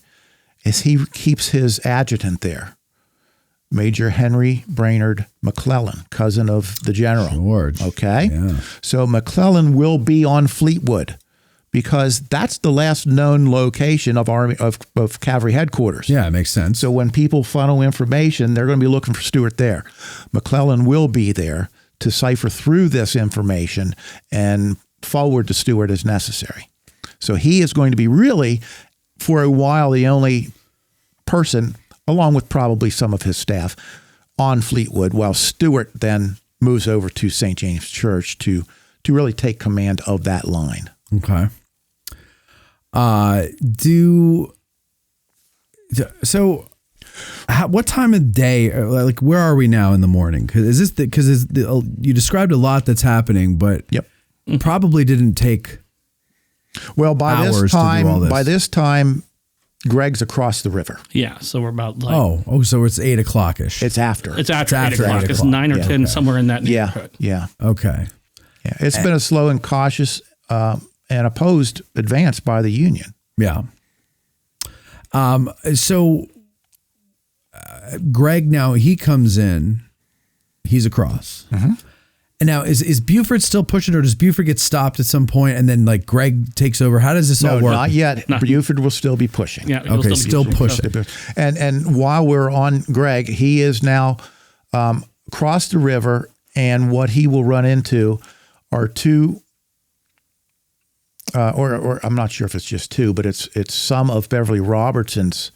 is he keeps his adjutant there, Major Henry Brainerd McClellan, cousin of the general. George. Okay? Yeah. So McClellan will be on Fleetwood because that's the last known location of cavalry headquarters. Yeah, it makes sense. So when people funnel information, they're going to be looking for Stewart there. McClellan will be there to cipher through this information and forward to Stewart as necessary. So he is going to be really, for a while, the only person, along with probably some of his staff, on Fleetwood, while Stewart then moves over to St. James Church to really take command of that line. Okay. What time of day, like where are we now in the morning? Because you described a lot that's happening, but probably didn't take by this time, Greg's across the river. Yeah, so we're about like... so it's 8 o'clock-ish. It's after. It's after 8 o'clock. It's 9 or 10, somewhere in that neighborhood. Yeah. Okay. Yeah, it's been a slow and cautious and opposed advance by the Union. Yeah. So Greg, now he comes in, he's across. Mm-hmm. And now is Buford still pushing, or does Buford get stopped at some point and then like Greg takes over? How does this all work? No, not yet. No. Buford will still be pushing. Yeah. Okay, still pushing. And while we're on Greg, he is now crossed the river, and what he will run into are 2, or I'm not sure if it's just 2, but it's some of Beverly Robertson's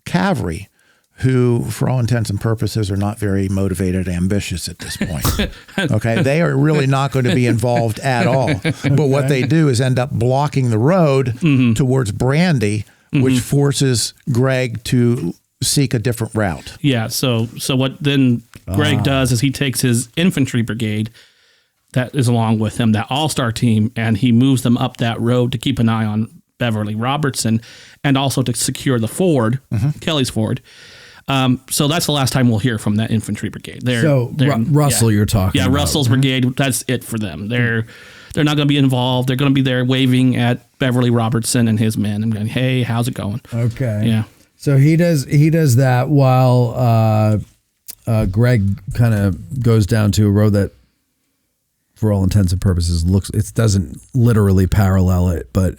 cavalry, who, for all intents and purposes, are not very motivated, ambitious at this point. Okay, they are really not going to be involved at all. But what they do is end up blocking the road towards Brandy, which forces Greg to seek a different route. Yeah. So what then Greg does is he takes his infantry brigade that is along with him, that all-star team, and he moves them up that road to keep an eye on Beverly Robertson and also to secure the ford, Kelly's Ford. So that's the last time we'll hear from that infantry brigade. Russell, you're talking about. Russell's brigade, that's it for them. They're not going to be involved. They're going to be there waving at Beverly Robertson and his men and going, hey, how's it going? Okay. Yeah. So he does that while Greg kind of goes down to a road that, for all intents and purposes, it doesn't literally parallel it, but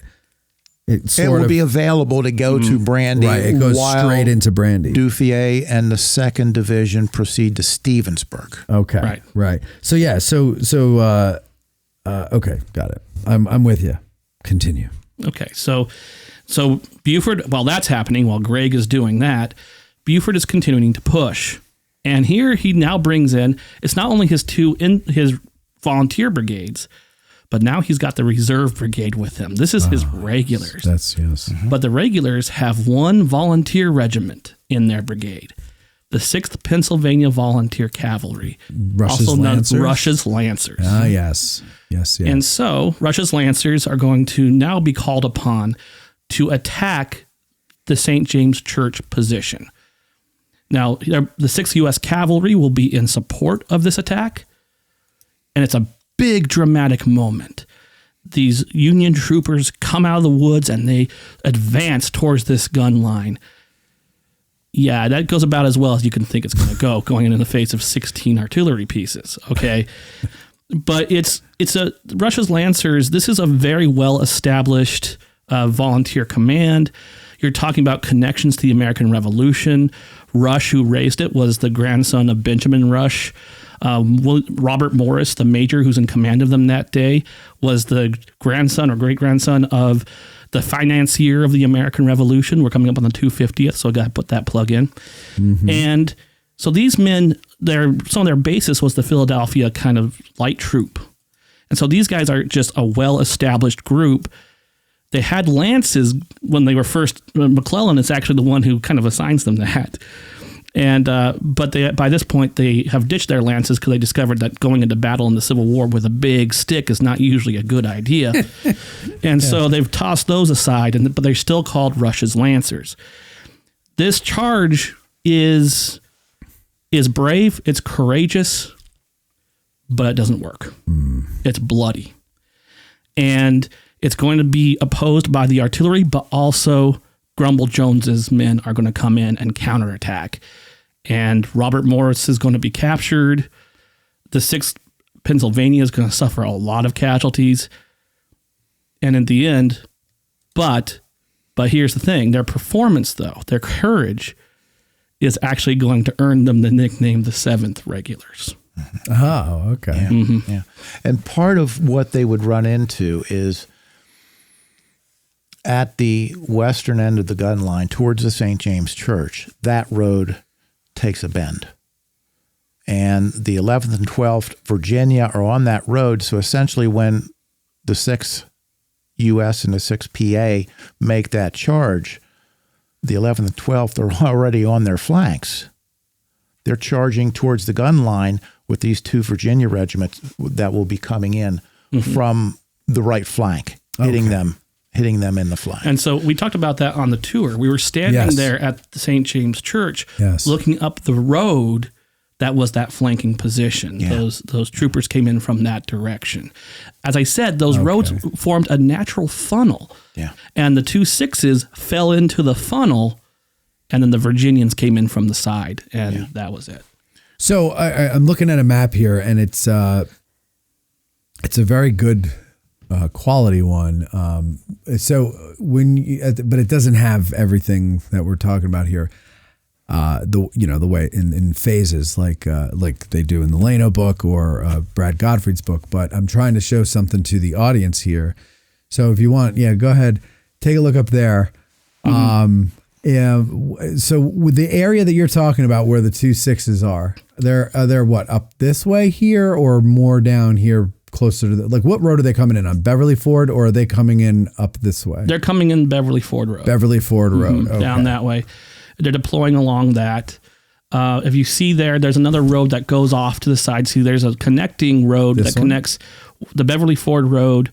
it will be available to go to Brandy. Right, it goes straight into Brandy. Duffier and the 2nd Division proceed to Stevensburg. Okay, right. So yeah, okay, got it. I'm with you. Continue. Okay, so Buford, while that's happening, while Greg is doing that, Buford is continuing to push, and here he now brings in. It's not only his volunteer brigades, but now he's got the reserve brigade with him. This is his regulars. That's yes. Mm-hmm. But the regulars have one volunteer regiment in their brigade, the 6th Pennsylvania Volunteer Cavalry, also known as Rush's Lancers. Ah, yes. And so Rush's Lancers are going to now be called upon to attack the St. James Church position. Now, the 6th U.S. Cavalry will be in support of this attack, and it's a big dramatic moment. These Union troopers come out of the woods and they advance towards this gun line. Yeah, that goes about as well as you can think it's going to go, going in the face of 16 artillery pieces, okay? But Rush's Lancers, this is a very well-established volunteer command. You're talking about connections to the American Revolution. Rush, who raised it, was the grandson of Benjamin Rush. Robert Morris, the major who's in command of them that day, was the grandson or great-grandson of the financier of the American Revolution. We're coming up on the 250th, so I got to put that plug in. Mm-hmm. And so these men, some of their basis was the Philadelphia kind of light troop. And so these guys are just a well-established group. They had lances when they were first. McClellan is actually the one who kind of assigns them that. And but by this point, they have ditched their lances because they discovered that going into battle in the Civil War with a big stick is not usually a good idea. And so they've tossed those aside, but they're still called Rush's Lancers. This charge is brave, it's courageous, but it doesn't work. It's bloody. And it's going to be opposed by the artillery, but also Grumble Jones's men are going to come in and counterattack. And Robert Morris is going to be captured. The 6th Pennsylvania is going to suffer a lot of casualties. And in the end, but here's the thing, their performance, though, their courage is actually going to earn them the nickname the 7th Regulars. Oh, okay. Yeah, Mm-hmm. yeah. And part of what they would run into is at the western end of the gun line towards the St. James Church, that road takes a bend. And the 11th and 12th Virginia are on that road. So essentially when the 6th U.S. and the 6th PA make that charge, the 11th and 12th are already on their flanks. They're charging towards the gun line with these 2 Virginia regiments that will be coming in from the right flank, hitting them in the flank. And so we talked about that on the tour. We were standing there at the St. James Church, looking up the road that was that flanking position. Yeah. Those troopers came in from that direction. As I said, those roads formed a natural funnel. Yeah. And the 2 6s fell into the funnel, and then the Virginians came in from the side, and that was it. So I'm looking at a map here, and it's a very good quality one. So but it doesn't have everything that we're talking about here. The way in phases like they do in the Leno book or Brad Gottfried's book. But I'm trying to show something to the audience here. So if you want, go ahead, take a look up there. So with the area that you're talking about, where the 2 6s are, they're what, up this way here or more down here? Closer to what road are they coming in on? Beverly Ford, or are they coming in up this way? They're coming in Beverly Ford Road. Beverly Ford Road. Okay. Down that way. They're deploying along that. If you see there's another road that goes off to the side. See, there's a connecting road that connects the Beverly Ford Road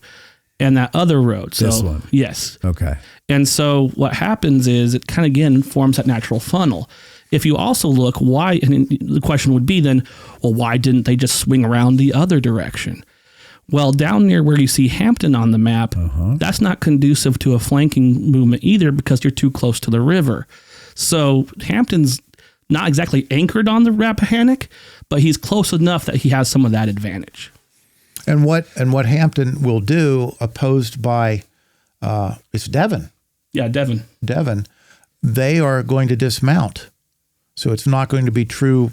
and that other road. So, this one? Yes. Okay. And so what happens is it kind of, again, forms that natural funnel. If you also look, why, and the question would be then, well, why didn't they just swing around the other direction? Well, down near where you see Hampton on the map, that's not conducive to a flanking movement either because you're too close to the river. So Hampton's not exactly anchored on the Rappahannock, but he's close enough that he has some of that advantage. And what Hampton will do, opposed by it's Devon. Yeah, Devon. They are going to dismount. So it's not going to be true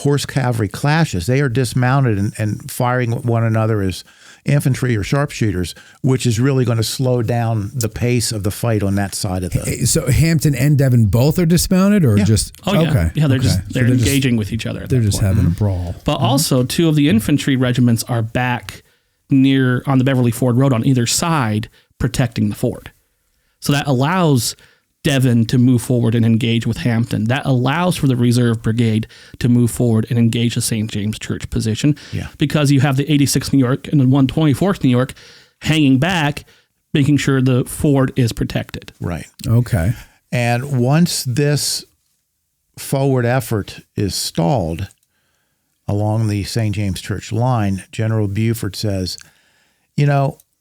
horse cavalry clashes. They are dismounted and firing at one another as infantry or sharpshooters, which is really going to slow down the pace of the fight on that side of the. So Hampton and Devon both are dismounted, or just okay? Yeah, they're engaging with each other. They're just having a brawl. But also 2 of the infantry regiments are back near on the Beverly Ford Road on either side, protecting the ford. So that allows Devon to move forward and engage with Hampton. That allows for the reserve brigade to move forward and engage the St. James Church position because you have the 86th New York and the 124th New York hanging back, making sure the ford is protected. Right. Okay. And once this forward effort is stalled along the St. James Church line, General Buford says,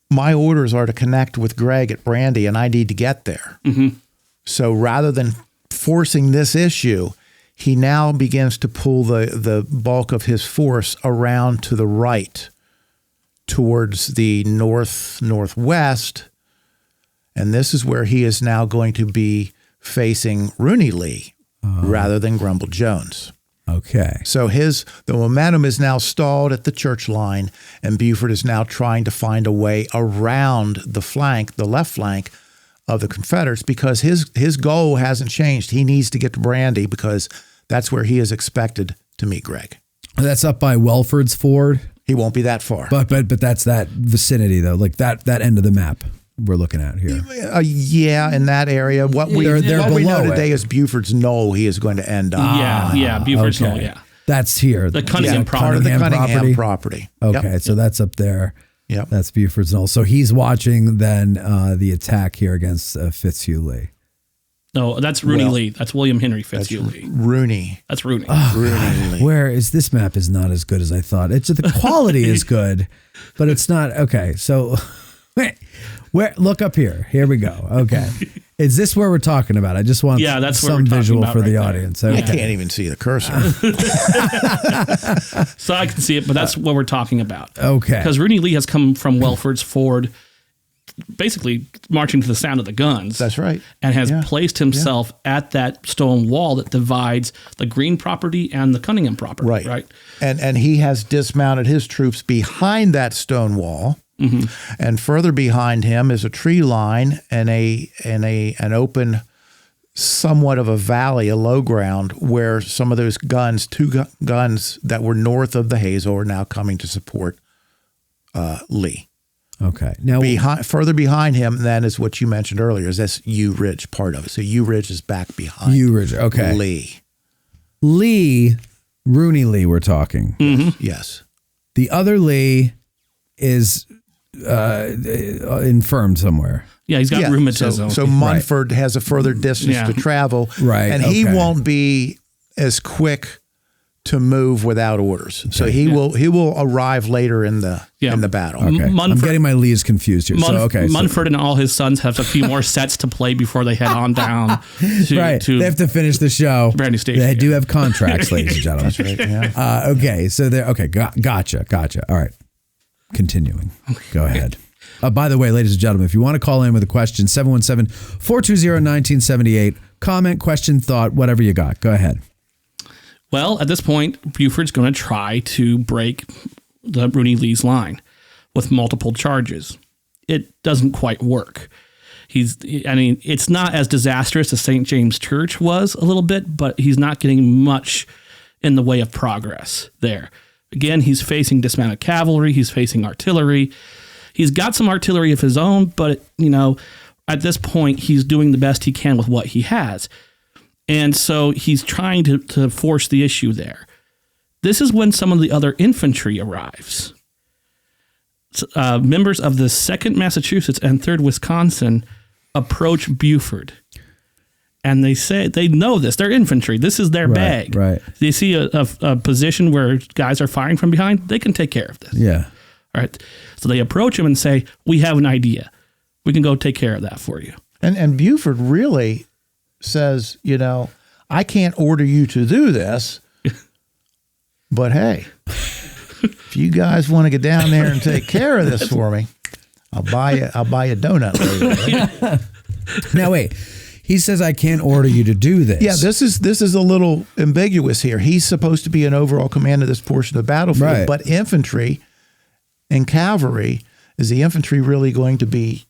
my orders are to connect with Gregg at Brandy, and I need to get there. Mm-hmm. So rather than forcing this issue, he now begins to pull the bulk of his force around to the right towards the northwest. And this is where he is now going to be facing Rooney Lee rather than Grumble Jones. Okay. So the momentum is now stalled at the church line, and Buford is now trying to find a way around the left flank of the Confederates, because his goal hasn't changed. He needs to get to Brandy because that's where he is expected to meet Gregg. That's up by Welford's Ford. He won't be that far. But that's that vicinity though, like that end of the map we're looking at here. Yeah, in that area. What we know today is Buford's Knoll. He is going to end up. Buford's Knoll. Yeah, that's here. The Cunningham property. Part of the Cunningham property. Okay, so that's up there. Yep. That's Buford's Knoll. So he's watching then the attack here against Fitzhugh Lee. No, that's Rooney Lee. That's William Henry Fitzhugh Lee. Rooney. That's Rooney. Rooney Lee. Where is this map is not as good as I thought. The quality is good, but it's not. Okay, so where? Look up here. Here we go. Okay, is this where we're talking about? I just want that's some visual for the audience. Okay. I can't even see the cursor. So I can see it, but that's what we're talking about. Okay, because Rooney Lee has come from Welford's Ford, basically marching to the sound of the guns. That's right. And has placed himself at that stone wall that divides the Green property and the Cunningham property. Right. And he has dismounted his troops behind that stone wall. Mm-hmm. And further behind him is a tree line and an open, somewhat of a valley, a low ground, where some of those guns, guns that were north of the Hazel, are now coming to support Lee. Okay. Now, further behind him, then, is what you mentioned earlier, is this U Ridge part of it. So U Ridge is back behind U Ridge. Okay. Lee, Rooney Lee, we're talking. Mm-hmm. Yes. The other Lee is infirmed somewhere. Yeah, he's got rheumatism. So Munford has a further distance to travel. Right. And he won't be as quick to move without orders. Okay. So he will arrive later in the battle. Okay. I'm getting my Lees confused here. Munford and all his sons have a few more sets to play before they head on down to they have to finish the show. Brandy Station. They do have contracts, ladies and gentlemen. That's right. Yeah. Okay. So gotcha. All right. Continuing. Go ahead. By the way, ladies and gentlemen, if you want to call in with a question, 717-420-1978, comment, question, thought, whatever you got. Go ahead. Well, at this point, Buford's going to try to break the Rooney Lee's line with multiple charges. It doesn't quite work. It's not as disastrous as St. James Church was a little bit, but he's not getting much in the way of progress there. Again, he's facing dismounted cavalry. He's facing artillery. He's got some artillery of his own, but, at this point, he's doing the best he can with what he has. And so he's trying to force the issue there. This is when some of the other infantry arrives. Members of the 2nd Massachusetts and 3rd Wisconsin approach Buford. And they say, they know this. They're infantry. This is their bag. Right. They see a position where guys are firing from behind. They can take care of this. Yeah. All right. So they approach him and say, we have an idea. We can go take care of that for you. And Buford really says, I can't order you to do this, but hey, if you guys want to get down there and take care of this for me, I'll buy you a donut later. Now wait, he says I can't order you to do this. Yeah, this is a little ambiguous here. He's supposed to be an overall commander of this portion of the battlefield, but infantry and cavalry, is the infantry really going to be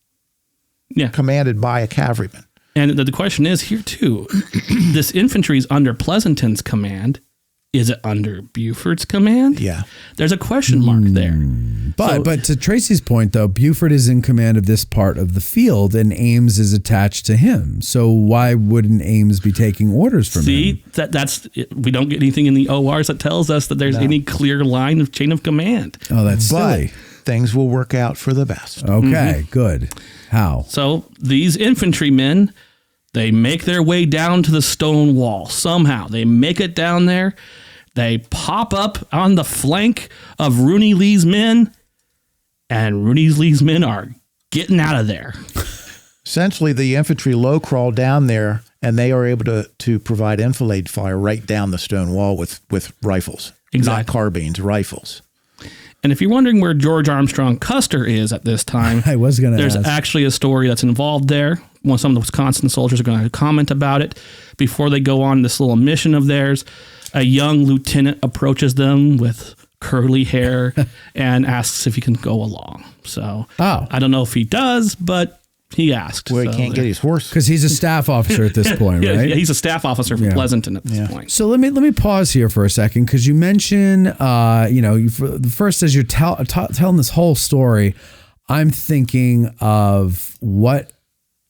commanded by a cavalryman? And the question is here too, this infantry is under Pleasanton's command. Is it under Buford's command? Yeah. There's a question mark there. But to Tracy's point, though, Buford is in command of this part of the field and Ames is attached to him. So why wouldn't Ames be taking orders from him? See, that's we don't get anything in the ORs that tells us that there's any clear line of chain of command. Oh, that's silly. Things will work out for the best. Okay, good. How? So these infantrymen, They make their way down to the stone wall. Somehow they make it down there. They pop up on the flank of Rooney Lee's men, and Rooney Lee's men are getting out of there. Essentially, the infantry low crawl down there, and they are able to provide enfilade fire right down the stone wall with rifles. Exactly. Not carbines, rifles. And if you're wondering where George Armstrong Custer is at this time, I was going to there's ask. actually a story that's involved there. Some of the Wisconsin soldiers are going to comment about it before they go on this little mission of theirs. A young lieutenant approaches them with curly hair and asks if he can go along. So I don't know if he does, but he asked. Well, he can't get his horse. Because he's a staff officer at this point, right? Yeah, he's a staff officer from Pleasanton at this point. So let me pause here for a second, because you mentioned, first as you're telling this whole story, I'm thinking of what,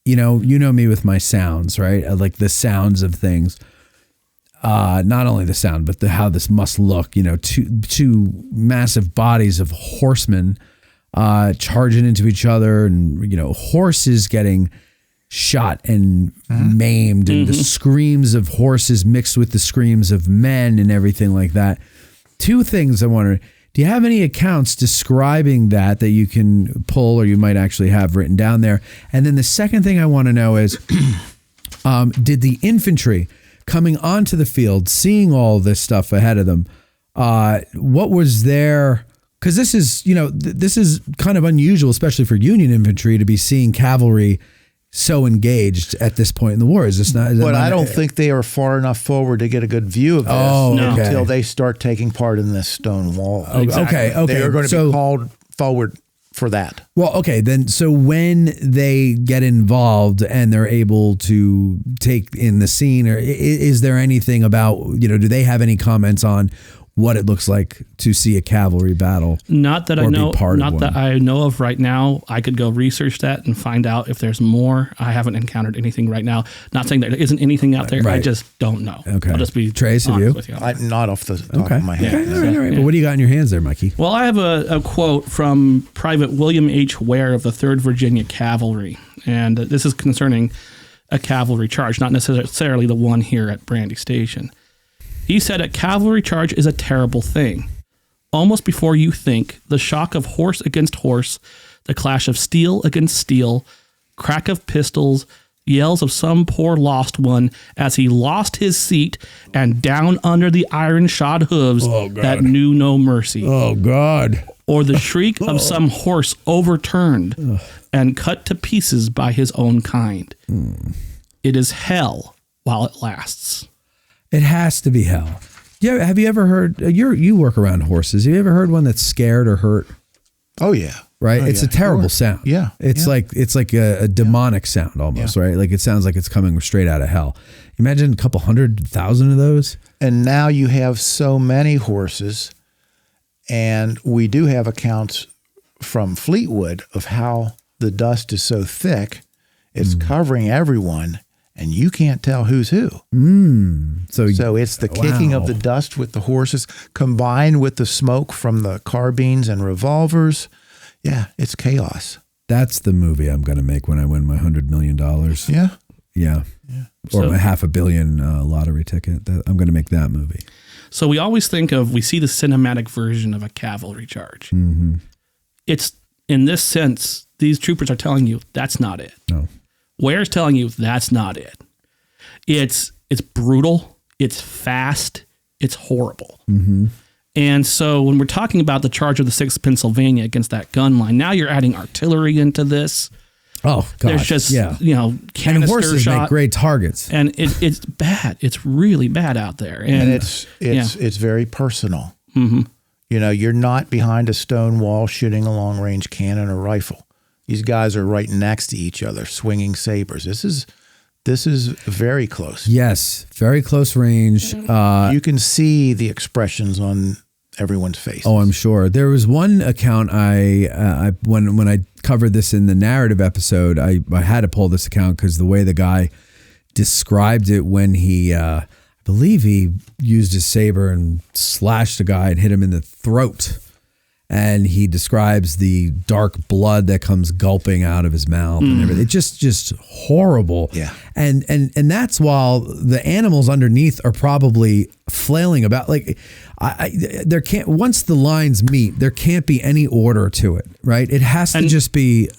you know me with my sounds, right? I like the sounds of things. Not only the sound, but how this must look. Two massive bodies of horsemen charging into each other, and horses getting shot and maimed, and the screams of horses mixed with the screams of men and everything like that. Two things I wonder: do you have any accounts describing that you can pull, or you might actually have written down there? And then the second thing I want to know is, did the infantry coming onto the field, seeing all this stuff ahead of them, what was their? Because this is kind of unusual, especially for Union infantry, to be seeing cavalry so engaged at this point in the war. Is this not? But I don't think they are far enough forward to get a good view of this until they start taking part in this stone wall. Exactly. Okay. They are going to be called forward for that. Well, okay, then. So when they get involved and they're able to take in the scene, or is there anything about do they have any comments on what it looks like to see a cavalry battle? Not that I know. Not that I know of right now. I could go research that and find out if there's more. I haven't encountered anything right now. Not saying there isn't anything out there. Right. I just don't know. Okay. I'll just be Trace, have you? with you. I'm not off the top of my head. Okay. All right. Well, what do you got in your hands there, Mikey? Well, I have a quote from Private William H. Ware of the 3rd Virginia Cavalry, and this is concerning a cavalry charge, not necessarily the one here at Brandy Station. He said, "A cavalry charge is a terrible thing. Almost before you think, the shock of horse against horse, the clash of steel against steel, crack of pistols, yells of some poor lost one as he lost his seat and down under the iron-shod hooves that knew no mercy. Oh, God. Or the shriek of some horse overturned and cut to pieces by his own kind. It is hell while it lasts." It has to be hell. Yeah. Have you ever heard? You work around horses. Have you ever heard one that's scared or hurt? Oh yeah. Right. Oh, it's a terrible sound. Yeah. It's like a demonic sound almost. Right. Like it sounds like it's coming straight out of hell. Imagine a couple 100,000 of those. And now you have so many horses, and we do have accounts from Fleetwood of how the dust is so thick, it's covering everyone. And you can't tell who's who. So it's the kicking of the dust with the horses combined with the smoke from the carbines and revolvers. Yeah, it's chaos. That's the movie I'm going to make when I win my $100 million. Yeah. Or my $500 million lottery ticket. I'm going to make that movie. So we always we see the cinematic version of a cavalry charge. It's, in this sense, these troopers are telling you that's not it. No. Ware's telling you that's not it. It's brutal. It's fast. It's horrible. And so when we're talking about the charge of the 6th Pennsylvania against that gun line, now you're adding artillery into this. Oh, God. There's just, canister and horses shot. make great targets. And it's bad. It's really bad out there. And it's very personal. You're not behind a stone wall shooting a long-range cannon or rifle. These guys are right next to each other, swinging sabers. This is very close. Yes, very close range. You can see the expressions on everyone's face. Oh, I'm sure. There was one account when I covered this in the narrative episode, I had to pull this account because the way the guy described it when he, I believe he used his saber and slashed a guy and hit him in the throat. And he describes the dark blood that comes gulping out of his mouth and everything. It's just horrible. Yeah. And that's while the animals underneath are probably flailing about. Like, there can't, once the lines meet, there can't be any order to it, right? It has to just be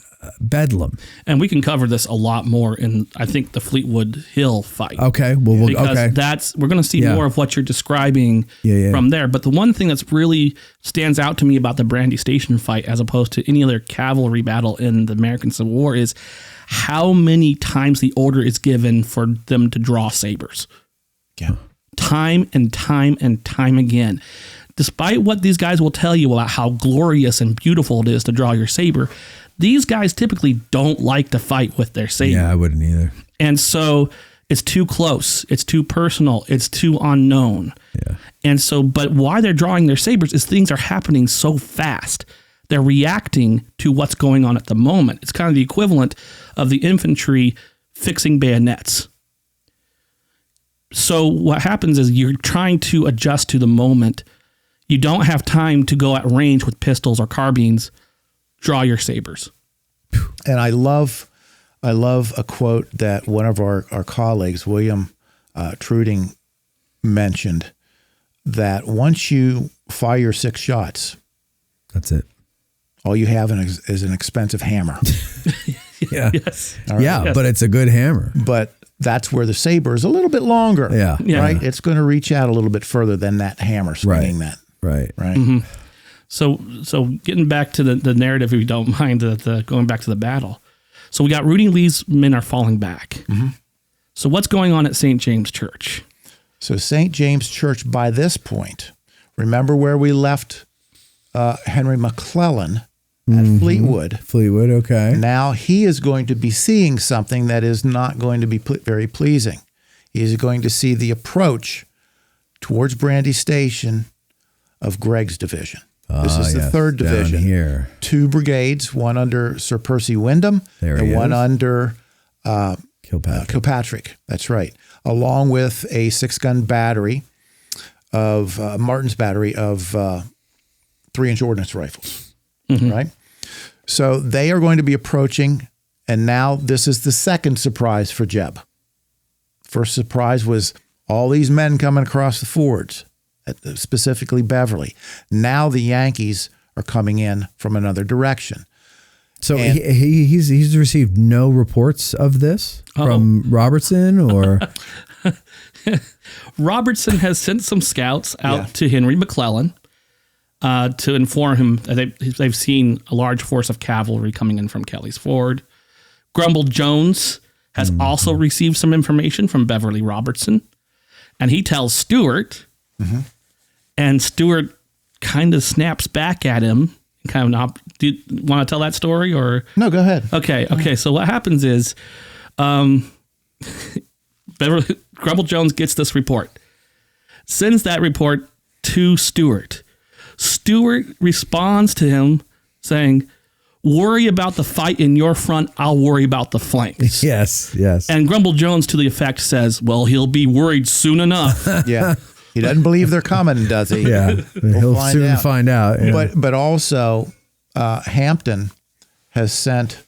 bedlam. And we can cover this a lot more in, I think, the Fleetwood Hill fight. Okay. Well, because we're going to see more of what you're describing from there. But the one thing that's really stands out to me about the Brandy Station fight, as opposed to any other cavalry battle in the American Civil War, is how many times the order is given for them to draw sabers. Yeah. Time and time and time again. Despite what these guys will tell you about how glorious and beautiful it is to draw your saber, these guys typically don't like to fight with their saber. Yeah, I wouldn't either. And so it's too close. It's too personal. It's too unknown. Yeah. And so, but why they're drawing their sabers is things are happening so fast. They're reacting to what's going on at the moment. It's kind of the equivalent of the infantry fixing bayonets. So what happens is you're trying to adjust to the moment. You don't have time to go at range with pistols or carbines. Draw your sabers. And I love a quote that one of our colleagues, William Truding, mentioned, that once you fire 6 shots, that's it. All you have is an expensive hammer. Yeah. Yes. Right? Yeah, yes. but it's a good hammer. But that's where the saber is a little bit longer. Yeah. Right? It's going to reach out a little bit further than that hammer swinging that. Right. Right. Mm-hmm. So getting back to the narrative, if you don't mind, going back to the battle. So we got Rudy Lee's men are falling back. Mm-hmm. So what's going on at St. James Church? So St. James Church, by this point, remember where we left Henry McClellan at Fleetwood. Fleetwood, okay. Now he is going to be seeing something that is not going to be very pleasing. He is going to see the approach towards Brandy Station of Gregg's division. This is the 3rd Division. Down here. 2 brigades, one under Sir Percy Wyndham and one under Kilpatrick. That's right. Along with a 6-gun battery of Martin's battery of 3-inch ordnance rifles. Right? So they are going to be approaching, and now this is the second surprise for Jeb. First surprise was all these men coming across the fords, specifically Beverly. Now the Yankees are coming in from another direction. So he's received no reports of this from Robertson or Robertson has sent some scouts out to Henry McClellan to inform him that they've seen a large force of cavalry coming in from Kelly's Ford. Grumble Jones has also received some information from Beverly Robertson, and he tells Stewart. And Stewart kind of snaps back at him. Kind of not. Do you want to tell that story or no? Go ahead. Okay. So what happens is, Grumble Jones gets this report, sends that report to Stewart. Stewart responds to him saying, "Worry about the fight in your front. I'll worry about the flanks." Yes. And Grumble Jones, to the effect, says, "Well, he'll be worried soon enough." Yeah. He doesn't believe they're coming, does he? Yeah, he'll soon find out. Yeah. But also, Hampton has sent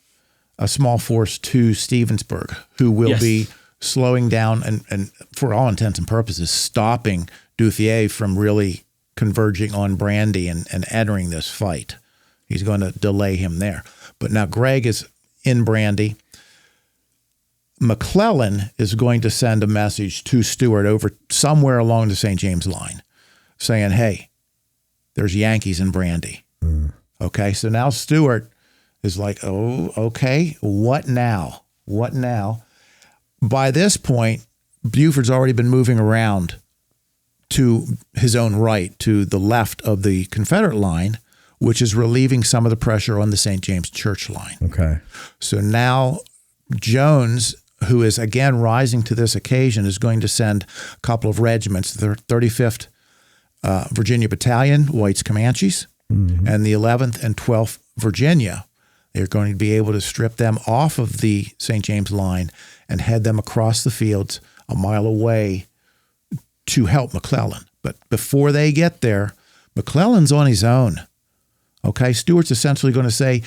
a small force to Stevensburg, who will be slowing down and, for all intents and purposes, stopping Duthier from really converging on Brandy and entering this fight. He's going to delay him there. But now Gregg is in Brandy. McClellan is going to send a message to Stewart over somewhere along the St. James line saying, hey, there's Yankees in Brandy. Okay, so now Stewart is like, oh, okay, what now? What now? By this point, Buford's already been moving around to his own right, to the left of the Confederate line, which is relieving some of the pressure on the St. James Church line. Okay. So now Jones, who is again rising to this occasion, is going to send a couple of regiments, the 35th Virginia Battalion, White's Comanches, and the 11th and 12th Virginia. They're going to be able to strip them off of the St. James line and head them across the fields a mile away to help McClellan. But before they get there, McClellan's on his own. Okay, Stuart's essentially going to say,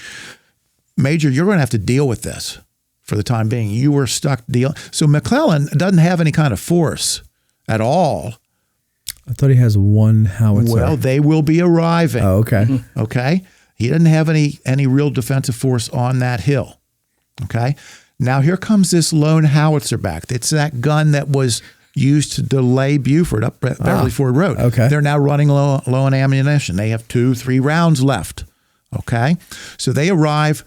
Major, you're going to have to deal with this for the time being. You were stuck dealing. So McClellan doesn't have any kind of force at all. I thought he has one howitzer. Well, they will be arriving. Oh, okay. Okay. He doesn't have any real defensive force on that hill. Okay. Now here comes this lone howitzer back. It's that gun that was used to delay Buford up Beverly Ford Road. Okay. They're now running low on ammunition. They have 2-3 rounds left. Okay. So they arrive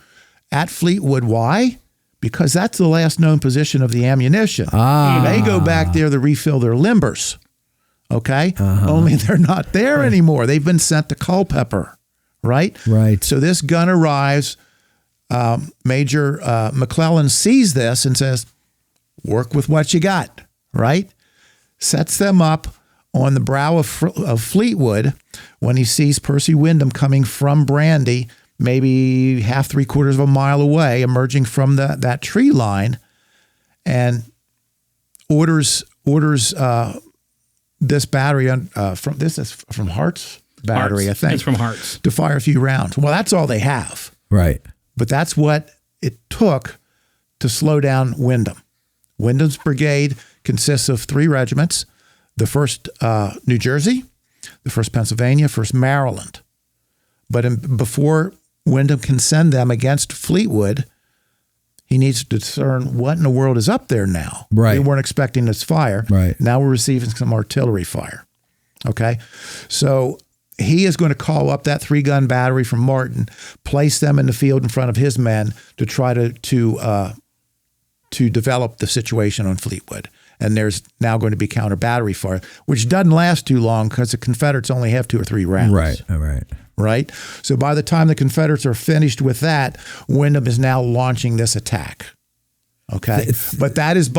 at Fleetwood. Why? Because that's the last known position of the ammunition. They go back there to refill their limbers. Okay. Only they're not there anymore. They've been sent to Culpeper. Right? Right. So this gun arrives. Major McClellan sees this and says, work with what you got. Right? Sets them up on the brow of Fleetwood when he sees Percy Wyndham coming from Brandy, maybe 3/4 of a mile away, emerging from that tree line, and orders this battery from Hart's battery, Hearts. I think. It's from Hearts. To fire a few rounds. Well, that's all they have. Right. But that's what it took to slow down Wyndham. Wyndham's brigade consists of 3 regiments: the 1st New Jersey, the 1st Pennsylvania, 1st Maryland. But before Wyndham can send them against Fleetwood, he needs to discern what in the world is up there now. Right. They weren't expecting this fire. Right. Now we're receiving some artillery fire. Okay. So he is going to call up that 3-gun battery from Martin, place them in the field in front of his men to try to develop the situation on Fleetwood. And there's now going to be counter battery fire, which doesn't last too long because the Confederates only have 2 or 3 rounds. Right. All right. Right. So by the time the Confederates are finished with that, Wyndham is now launching this attack. Okay. But that is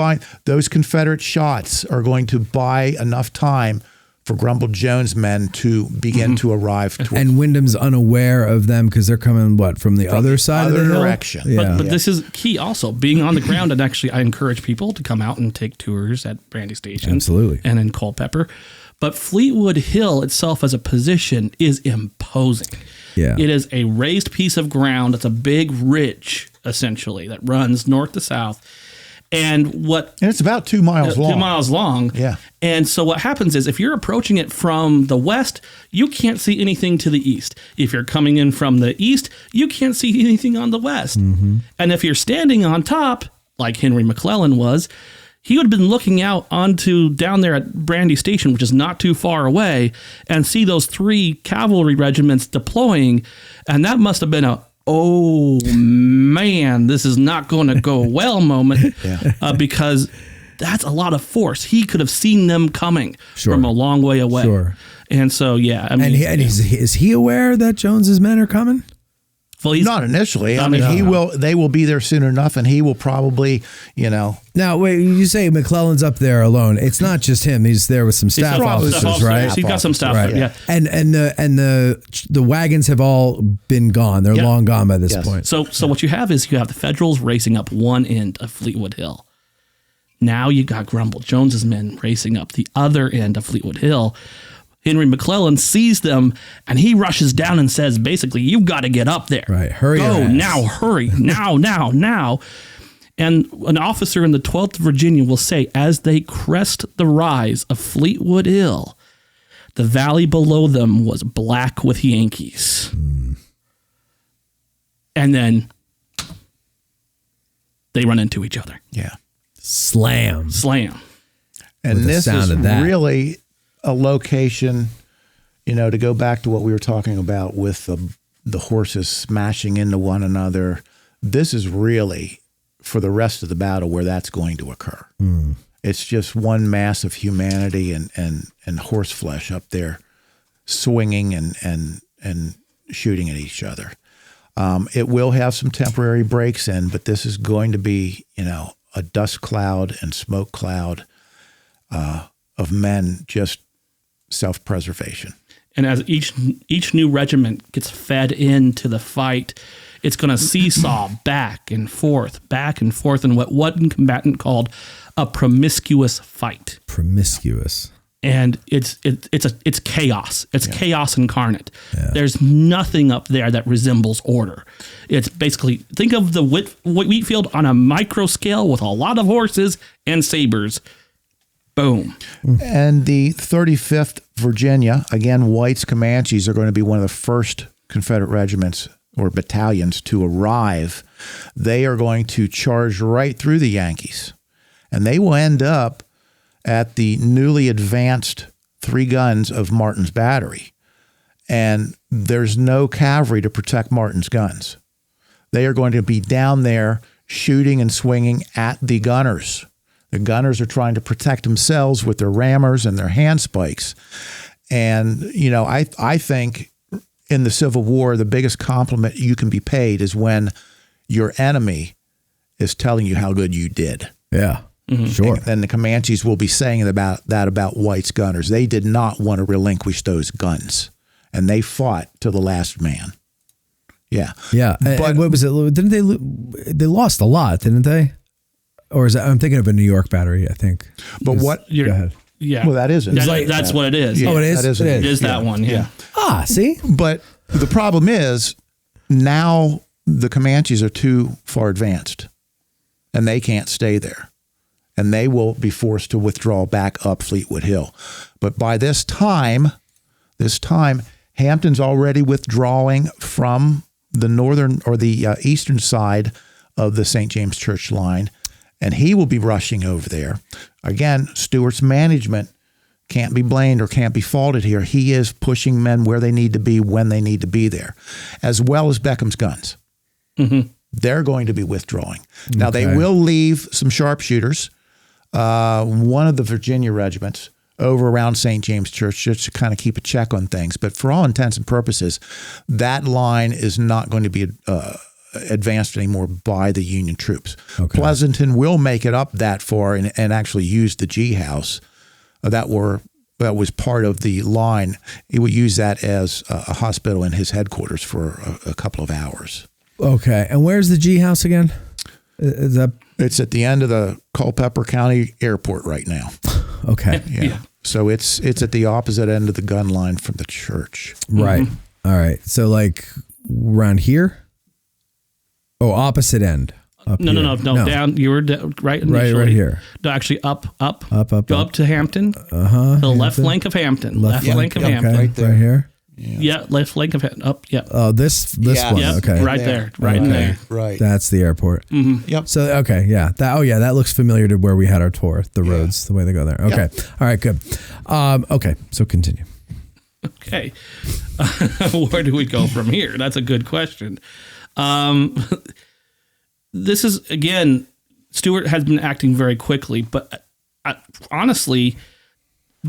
those Confederate shots are going to buy enough time for Grumble Jones' men to begin to arrive. And Wyndham's unaware of them because they're coming, from the other side of the hill? direction. Yeah. But this is key also, being on the ground. And actually, I encourage people to come out and take tours at Brandy Station. Absolutely. And in Culpeper. But Fleetwood Hill itself as a position is imposing. Yeah. It is a raised piece of ground. It's a big ridge, essentially, that runs north to south. And it's about 2 miles long. 2 miles long. Yeah. And so what happens is if you're approaching it from the west, you can't see anything to the east. If you're coming in from the east, you can't see anything on the west. Mm-hmm. And if you're standing on top, like Henry McClellan was, he would have been looking out onto down there at Brandy Station, which is not too far away, and see those 3 cavalry regiments deploying. And that must have been oh man, this is not going to go well moment because that's a lot of force. He could have seen them coming from a long way away. Sure. And so, I mean, is he aware that Jones's men are coming? Well, he's not initially. They will be there soon enough, and he will probably, Now, wait, you say McClellan's up there alone. It's not just him. He's there with some staff officers, right? He's got some staff, right. yeah. And the wagons have all been gone. They're long gone by this point. So what you have is you have the Federals racing up one end of Fleetwood Hill. Now you got Grumble Jones's men racing up the other end of Fleetwood Hill. Henry McClellan sees them, and he rushes down and says, basically, you've got to get up there. Right, hurry your ass. Now, hurry, now. And an officer in the 12th Virginia will say, as they crest the rise of Fleetwood Hill, the valley below them was black with Yankees. And then they run into each other. Yeah. Slam. And this is really a location, to go back to what we were talking about with the horses smashing into one another. This is really for the rest of the battle where that's going to occur. It's just one mass of humanity and horse flesh up there swinging and shooting at each other. It will have some temporary breaks in, but this is going to be, a dust cloud and smoke cloud of men just self-preservation. And as each new regiment gets fed into the fight, it's going to seesaw back and forth in what one combatant called a promiscuous fight. Promiscuous. and it's chaos. It's chaos incarnate. Yeah. There's nothing up there that resembles order. It's basically, think of the wheat field on a micro scale with a lot of horses and sabers. Boom. And the 35th Virginia, again, Whites Comanches are going to be one of the first Confederate regiments or battalions to arrive. They are going to charge right through the Yankees, and they will end up at the newly advanced 3 guns of Martin's battery. And there's no cavalry to protect Martin's guns. They are going to be down there shooting and swinging at the gunners. The gunners are trying to protect themselves with their rammers and their hand spikes. And, you know, I think in the Civil War, the biggest compliment you can be paid is when your enemy is telling you how good you did. Yeah. Mm-hmm. Sure. And the Comanches will be saying about White's gunners. They did not want to relinquish those guns, and they fought to the last man. Yeah. Yeah. But what was it? Didn't they lost a lot, didn't they? Or is that, I'm thinking of a New York battery, I think. But go ahead. Yeah. Well, that isn't. That's what it is. Yeah. Oh, it is? It is that one, yeah. Ah, see? But the problem is now the Comanches are too far advanced, and they can't stay there. And they will be forced to withdraw back up Fleetwood Hill. But by this time, Hampton's already withdrawing from the northern or the eastern side of the St. James Church line, and he will be rushing over there. Again, Stuart's management can't be blamed or can't be faulted here. He is pushing men where they need to be when they need to be there, as well as Beckham's guns. Mm-hmm. They're going to be withdrawing. Okay. Now, they will leave some sharpshooters, one of the Virginia regiments, over around St. James Church just to kind of keep a check on things. But for all intents and purposes, that line is not going to be advanced anymore by the Union troops. Okay. Pleasanton will make it up that far and actually use the G House that was part of the line. He would use that as a hospital in his headquarters for a couple of hours. Okay. And where's the G House again? Is that? It's at the end of the Culpeper County Airport right now. Okay. Yeah. So it's at the opposite end of the gun line from the church. Right. Mm-hmm. All right. So like around here? Oh, opposite end. No. Down. You were right here. No, actually up. Go up to Hampton. To the left flank of Hampton. Left flank of Hampton. Right there. Right here. Yeah, left flank of Hampton. Up. Yeah. Oh, this one. Yep, okay. Right there. Right in there. Right. That's the airport. Mm-hmm. Yep. So okay, yeah. That looks familiar to where we had our tour. The roads, the way they go there. Okay. Yep. All right. Good. Okay. So continue. Okay. Where do we go from here? That's a good question. This is, again, Stuart has been acting very quickly, but honestly,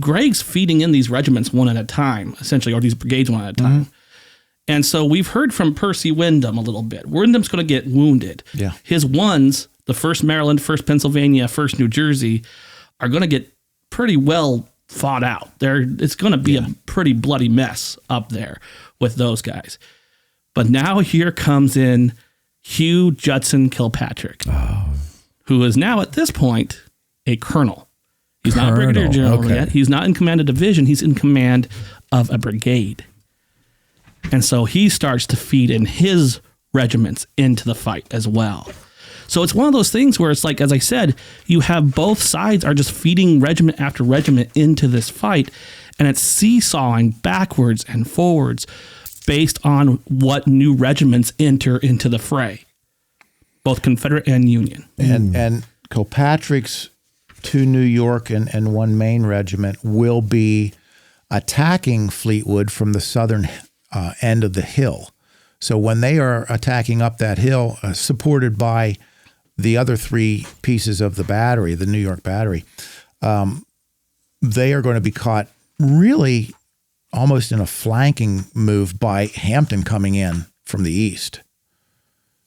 Greg's feeding in these regiments one at a time, essentially, or these brigades one at a time. Mm-hmm. And so we've heard from Percy Wyndham a little bit. Wyndham's going to get wounded. Yeah. His ones, the 1st Maryland, 1st Pennsylvania, 1st New Jersey, are going to get pretty well fought out. It's going to be a pretty bloody mess up there with those guys. But now here comes in Hugh Judson Kilpatrick, who is now at this point a colonel. He's not a brigadier general yet. He's not in command of division. He's in command of a brigade. And so he starts to feed in his regiments into the fight as well. So it's one of those things where it's like, as I said, you have both sides are just feeding regiment after regiment into this fight, and it's seesawing backwards and forwards based on what new regiments enter into the fray, both Confederate and Union. And Kilpatrick's 2 New York and 1 Maine regiment will be attacking Fleetwood from the southern end of the hill. So when they are attacking up that hill, supported by the other 3 pieces of the battery, the New York battery, they are going to be caught really almost in a flanking move by Hampton coming in from the east.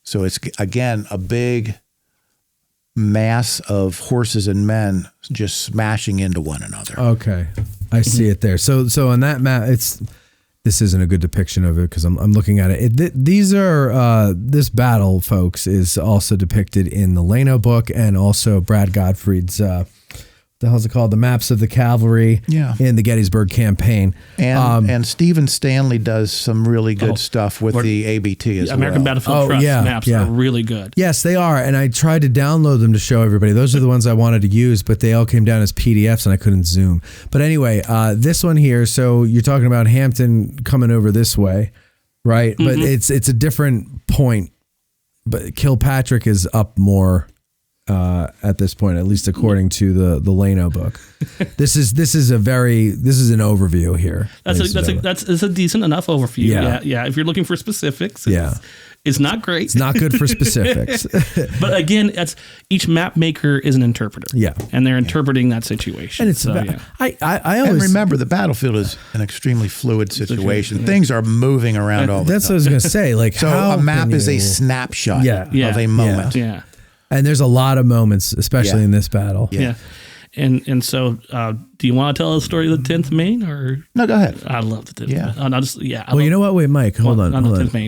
So it's, again, a big mass of horses and men just smashing into one another. Okay. I see it there. So on that map, this isn't a good depiction of it because I'm looking at it. These are this battle, folks, is also depicted in the Lano book and also Brad Gottfried's the hell's it called? The maps of the cavalry in the Gettysburg Campaign. And Stephen Stanley does some really good stuff with the ABT as well. American Battlefield Trust maps are really good. Yes, they are. And I tried to download them to show everybody. Those are the ones I wanted to use, but they all came down as PDFs and I couldn't zoom. But anyway, this one here, so you're talking about Hampton coming over this way, right? Mm-hmm. But it's a different point. But Kilpatrick is up more at this point, at least according to the Lano book. This is an overview here. That's a decent enough overview. Yeah. If you're looking for specifics, it's not great. It's not good for specifics. But again, each map maker is an interpreter. Yeah, and they're interpreting that situation. And it's I always and remember the battlefield is an extremely fluid situation. Things are moving around all the time. That's what I was going to say. Like, so a map is a snapshot of a moment. Yeah. And there's a lot of moments, especially in this battle. Yeah. And so, do you want to tell the story of the 10th Maine, or no? Go ahead. I love the 10th Maine. Well, you know what? Wait, Mike, hold on.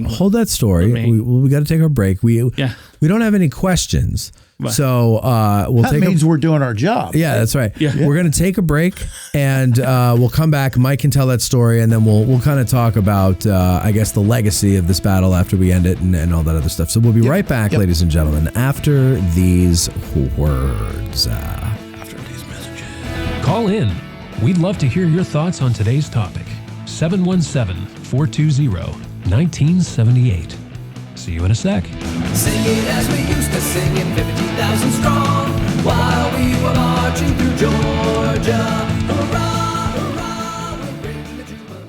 Hold that story. We got to take our break. We don't have any questions, so that means we're doing our job. Yeah, that's right. Yeah. We're gonna take a break, and we'll come back. Mike can tell that story, and then we'll kind of talk about I guess the legacy of this battle after we end it, and all that other stuff. So we'll be right back, ladies and gentlemen, after these words. Call in. We'd love to hear your thoughts on today's topic. 717-420-1978. See you in a sec. Sing it as we used to sing it, 50,000 strong, while we were marching through Georgia. Hurrah, hurrah, we'll bring the Jubilee.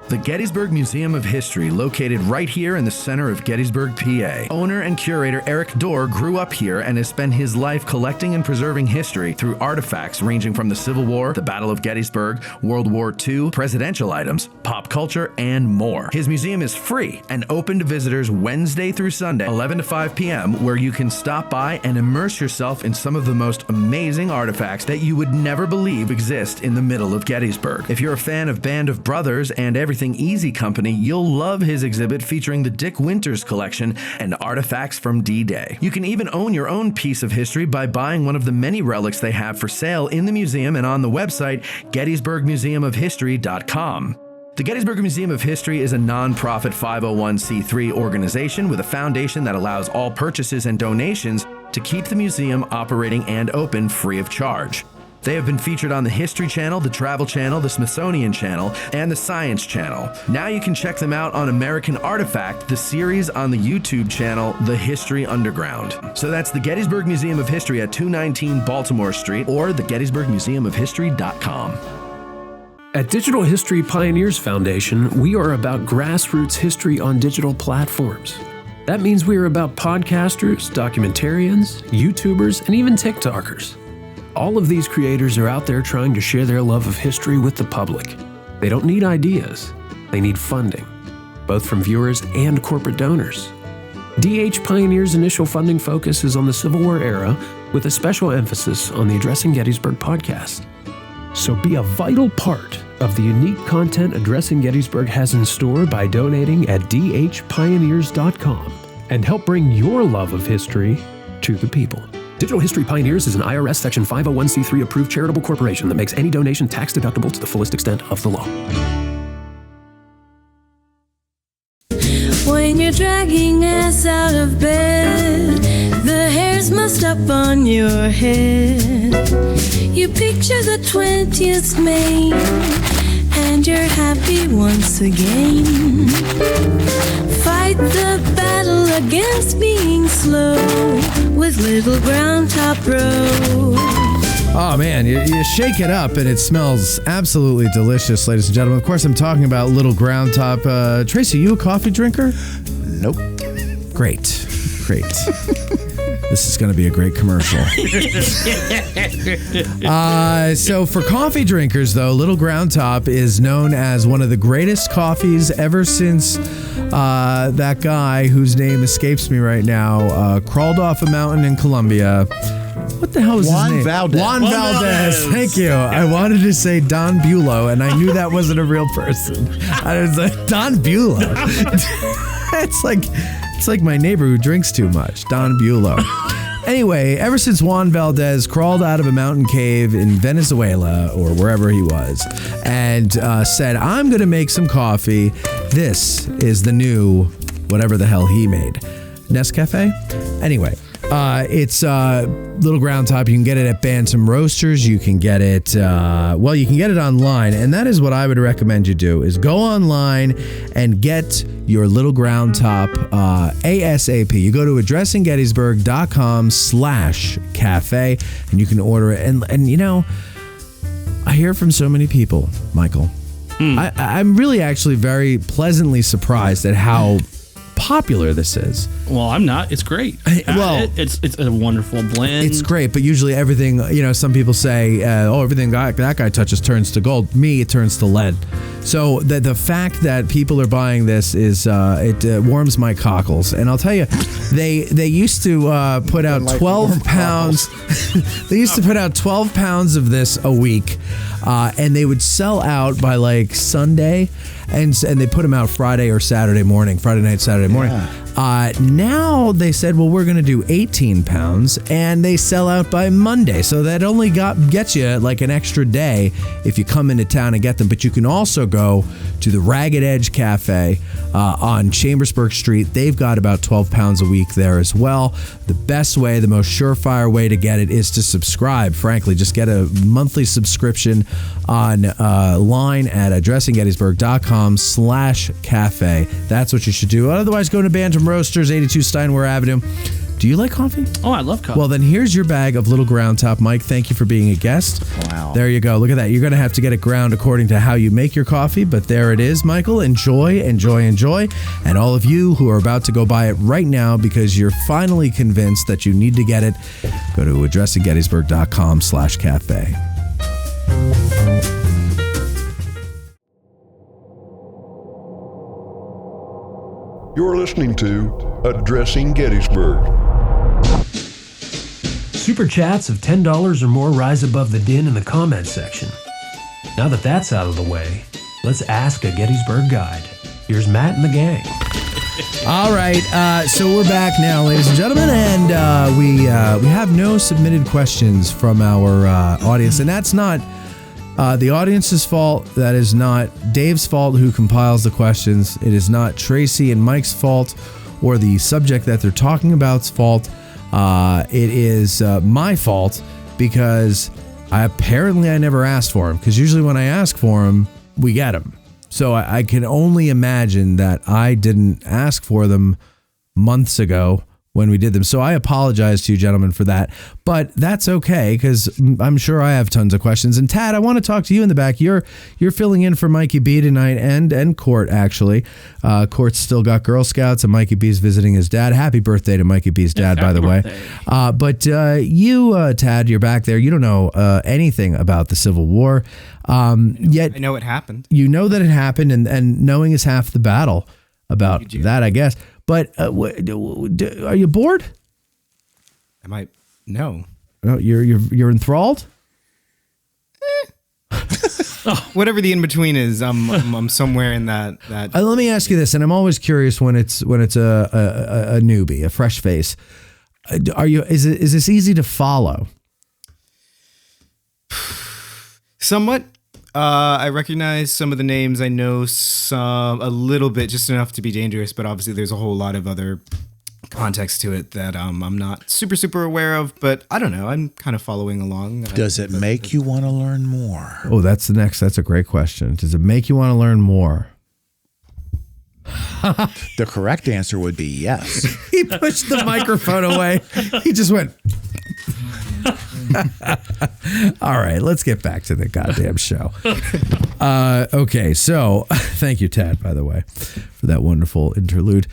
The Gettysburg Museum of History, located right here in the center of Gettysburg, PA. Owner and curator Eric Dorr grew up here and has spent his life collecting and preserving history through artifacts ranging from the Civil War, the Battle of Gettysburg, World War II, presidential items, pop culture, and more. His museum is free and open to visitors Wednesday through Sunday, 11 to 5 p.m., where you can stop by and immerse yourself in some of the most amazing artifacts that you would never believe exist in the middle of Gettysburg. If you're a fan of Band of Brothers and Everything Easy Company, you'll love his exhibit featuring the Dick Winters collection and artifacts from D-Day. You can even own your own piece of history by buying one of the many relics they have for sale in the museum and on the website GettysburgMuseumofHistory.com. The Gettysburg Museum of History is a non-profit 501c3 organization with a foundation that allows all purchases and donations to keep the museum operating and open free of charge. They have been featured on the History Channel, the Travel Channel, the Smithsonian Channel, and the Science Channel. Now you can check them out on American Artifact, the series on the YouTube channel, The History Underground. So that's the Gettysburg Museum of History at 219 Baltimore Street or the GettysburgMuseumofHistory.com. At Digital History Pioneers Foundation, we are about grassroots history on digital platforms. That means we are about podcasters, documentarians, YouTubers, and even TikTokers. All of these creators are out there trying to share their love of history with the public. They don't need ideas, they need funding, both from viewers and corporate donors. DH Pioneer's initial funding focus is on the Civil War era, with a special emphasis on the Addressing Gettysburg podcast. So be a vital part of the unique content Addressing Gettysburg has in store by donating at dhpioneers.com and help bring your love of history to the people. Digital History Pioneers is an IRS Section 501c3 approved charitable corporation that makes any donation tax deductible to the fullest extent of the law. When you're dragging ass out of bed, the hair's mussed up on your head. You picture the 20th Maine, and you're happy once again. Fight the battle against being slow with Little Ground Top Road. Oh man, you shake it up and it smells absolutely delicious, ladies and gentlemen. Of course, I'm talking about Little Ground Top. Tracy, you a coffee drinker? Nope. Great. This is going to be a great commercial. So for coffee drinkers, though, Little Ground Top is known as one of the greatest coffees ever since that guy whose name escapes me right now crawled off a mountain in Colombia. What the hell was his name? Juan Valdez. Thank you. I wanted to say Don Bulow, and I knew that wasn't a real person. I was like, Don Bulow. It's like my neighbor who drinks too much, Don Bulow. Anyway, ever since Juan Valdez crawled out of a mountain cave in Venezuela or wherever he was and said, I'm going to make some coffee, this is the new whatever the hell he made. Nescafe? Anyway, it's Little Ground Top. You can get it at Bantam Roasters. You can get it, you can get it online. And that is what I would recommend you do, is go online and get your Little Ground Top ASAP. You go to addressinggettysburg.com/cafe and you can order it. And you know, I hear from so many people, Michael. I'm really actually very pleasantly surprised at how popular this is. Well, I'm not. It's great. It's a wonderful blend. It's great, but usually everything, some people say, everything that guy touches turns to gold. Me, it turns to lead. So the fact that people are buying this is it warms my cockles. And I'll tell you, they used to put out 12 pounds. They used to put out 12 pounds of this a week, and they would sell out by like Sunday, and they put them out Friday night, Saturday morning. Now they said, well, we're going to do 18 pounds, and they sell out by Monday. So that only gets you like an extra day if you come into town and get them. But you can also go to the Ragged Edge Cafe on Chambersburg Street. They've got about 12 pounds a week there as well. The best way, the most surefire way to get it is to subscribe. Frankly, just get a monthly subscription online at addressinggettysburg.com/cafe. That's what you should do. Otherwise, go to Bantam Roasters, 82 Steinway Avenue. Do you like coffee? Oh, I love coffee. Well, then here's your bag of Little Ground Top. Mike, thank you for being a guest. Wow. There you go. Look at that. You're going to have to get it ground according to how you make your coffee, but there it is, Michael. Enjoy. And all of you who are about to go buy it right now because you're finally convinced that you need to get it, go to addressinggettysburg.com/cafe. You're listening to Addressing Gettysburg. Super chats of $10 or more rise above the din in the comments section. Now that that's out of the way, let's ask a Gettysburg guide. Here's Matt and the gang. All right, so we're back now, ladies and gentlemen, and we have no submitted questions from our audience, and that's not the audience's fault. That is not Dave's fault, who compiles the questions. It is not Tracy and Mike's fault or the subject that they're talking about's fault. It is my fault because I never asked for them, because usually when I ask for them, we get them. So I can only imagine that I didn't ask for them months ago when we did them. So I apologize to you gentlemen for that, but that's okay, because I'm sure I have tons of questions. And Tad, I want to talk to you in the back. You're filling in for Mikey B tonight, and Court, actually. Court's still got Girl Scouts, and Mikey B's visiting his dad. Happy birthday to Mikey B's dad, by the way. But you, Tad, you're back there. You don't know anything about the Civil War. Yet I know it happened. You know that it happened, and knowing is half the battle about that, I guess. But are you bored? I might. No. Oh, you're enthralled? Whatever the in between is, I'm somewhere in that. Let me ask you this, and I'm always curious when it's a newbie, a fresh face. Is this easy to follow? Somewhat. I recognize some of the names. I know a little bit, just enough to be dangerous, but obviously there's a whole lot of other context to it that I'm not super aware of, but I don't know. I'm kind of following along. Does it make you want to learn more? Oh, that's a great question. Does it make you want to learn more? The correct answer would be yes. He pushed the microphone away. He just went... All right, let's get back to the goddamn show. Okay, so thank you, Tad, by the way, for that wonderful interlude.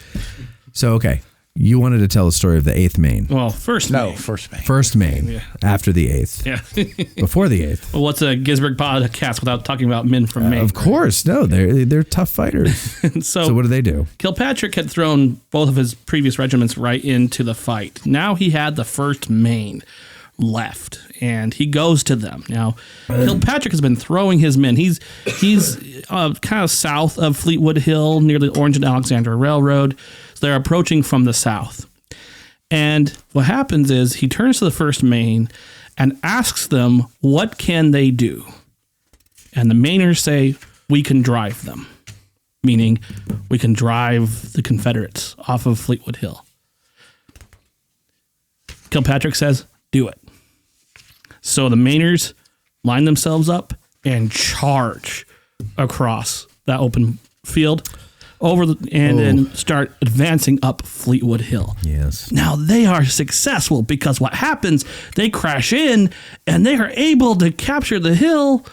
So, okay, you wanted to tell the story of the 8th Maine. Well, first Maine. First Maine, after the 8th. Yeah. Before the 8th. Well, what's a Gettysburg podcast without talking about men from Maine? Of course. No, they're tough fighters. So what do they do? Kilpatrick had thrown both of his previous regiments right into the fight. Now he had the 1st Maine left, and he goes to them. Now, Kilpatrick has been throwing his men. He's kind of south of Fleetwood Hill, near the Orange and Alexandria Railroad. So they're approaching from the south. And what happens is he turns to the 1st Maine and asks them, what can they do? And the Mainers say, we can drive them, meaning we can drive the Confederates off of Fleetwood Hill. Kilpatrick says, do it. So the Mainers line themselves up and charge across that open field and start advancing up Fleetwood Hill. Yes. Now they are successful because what happens, they crash in and they are able to capture the hill,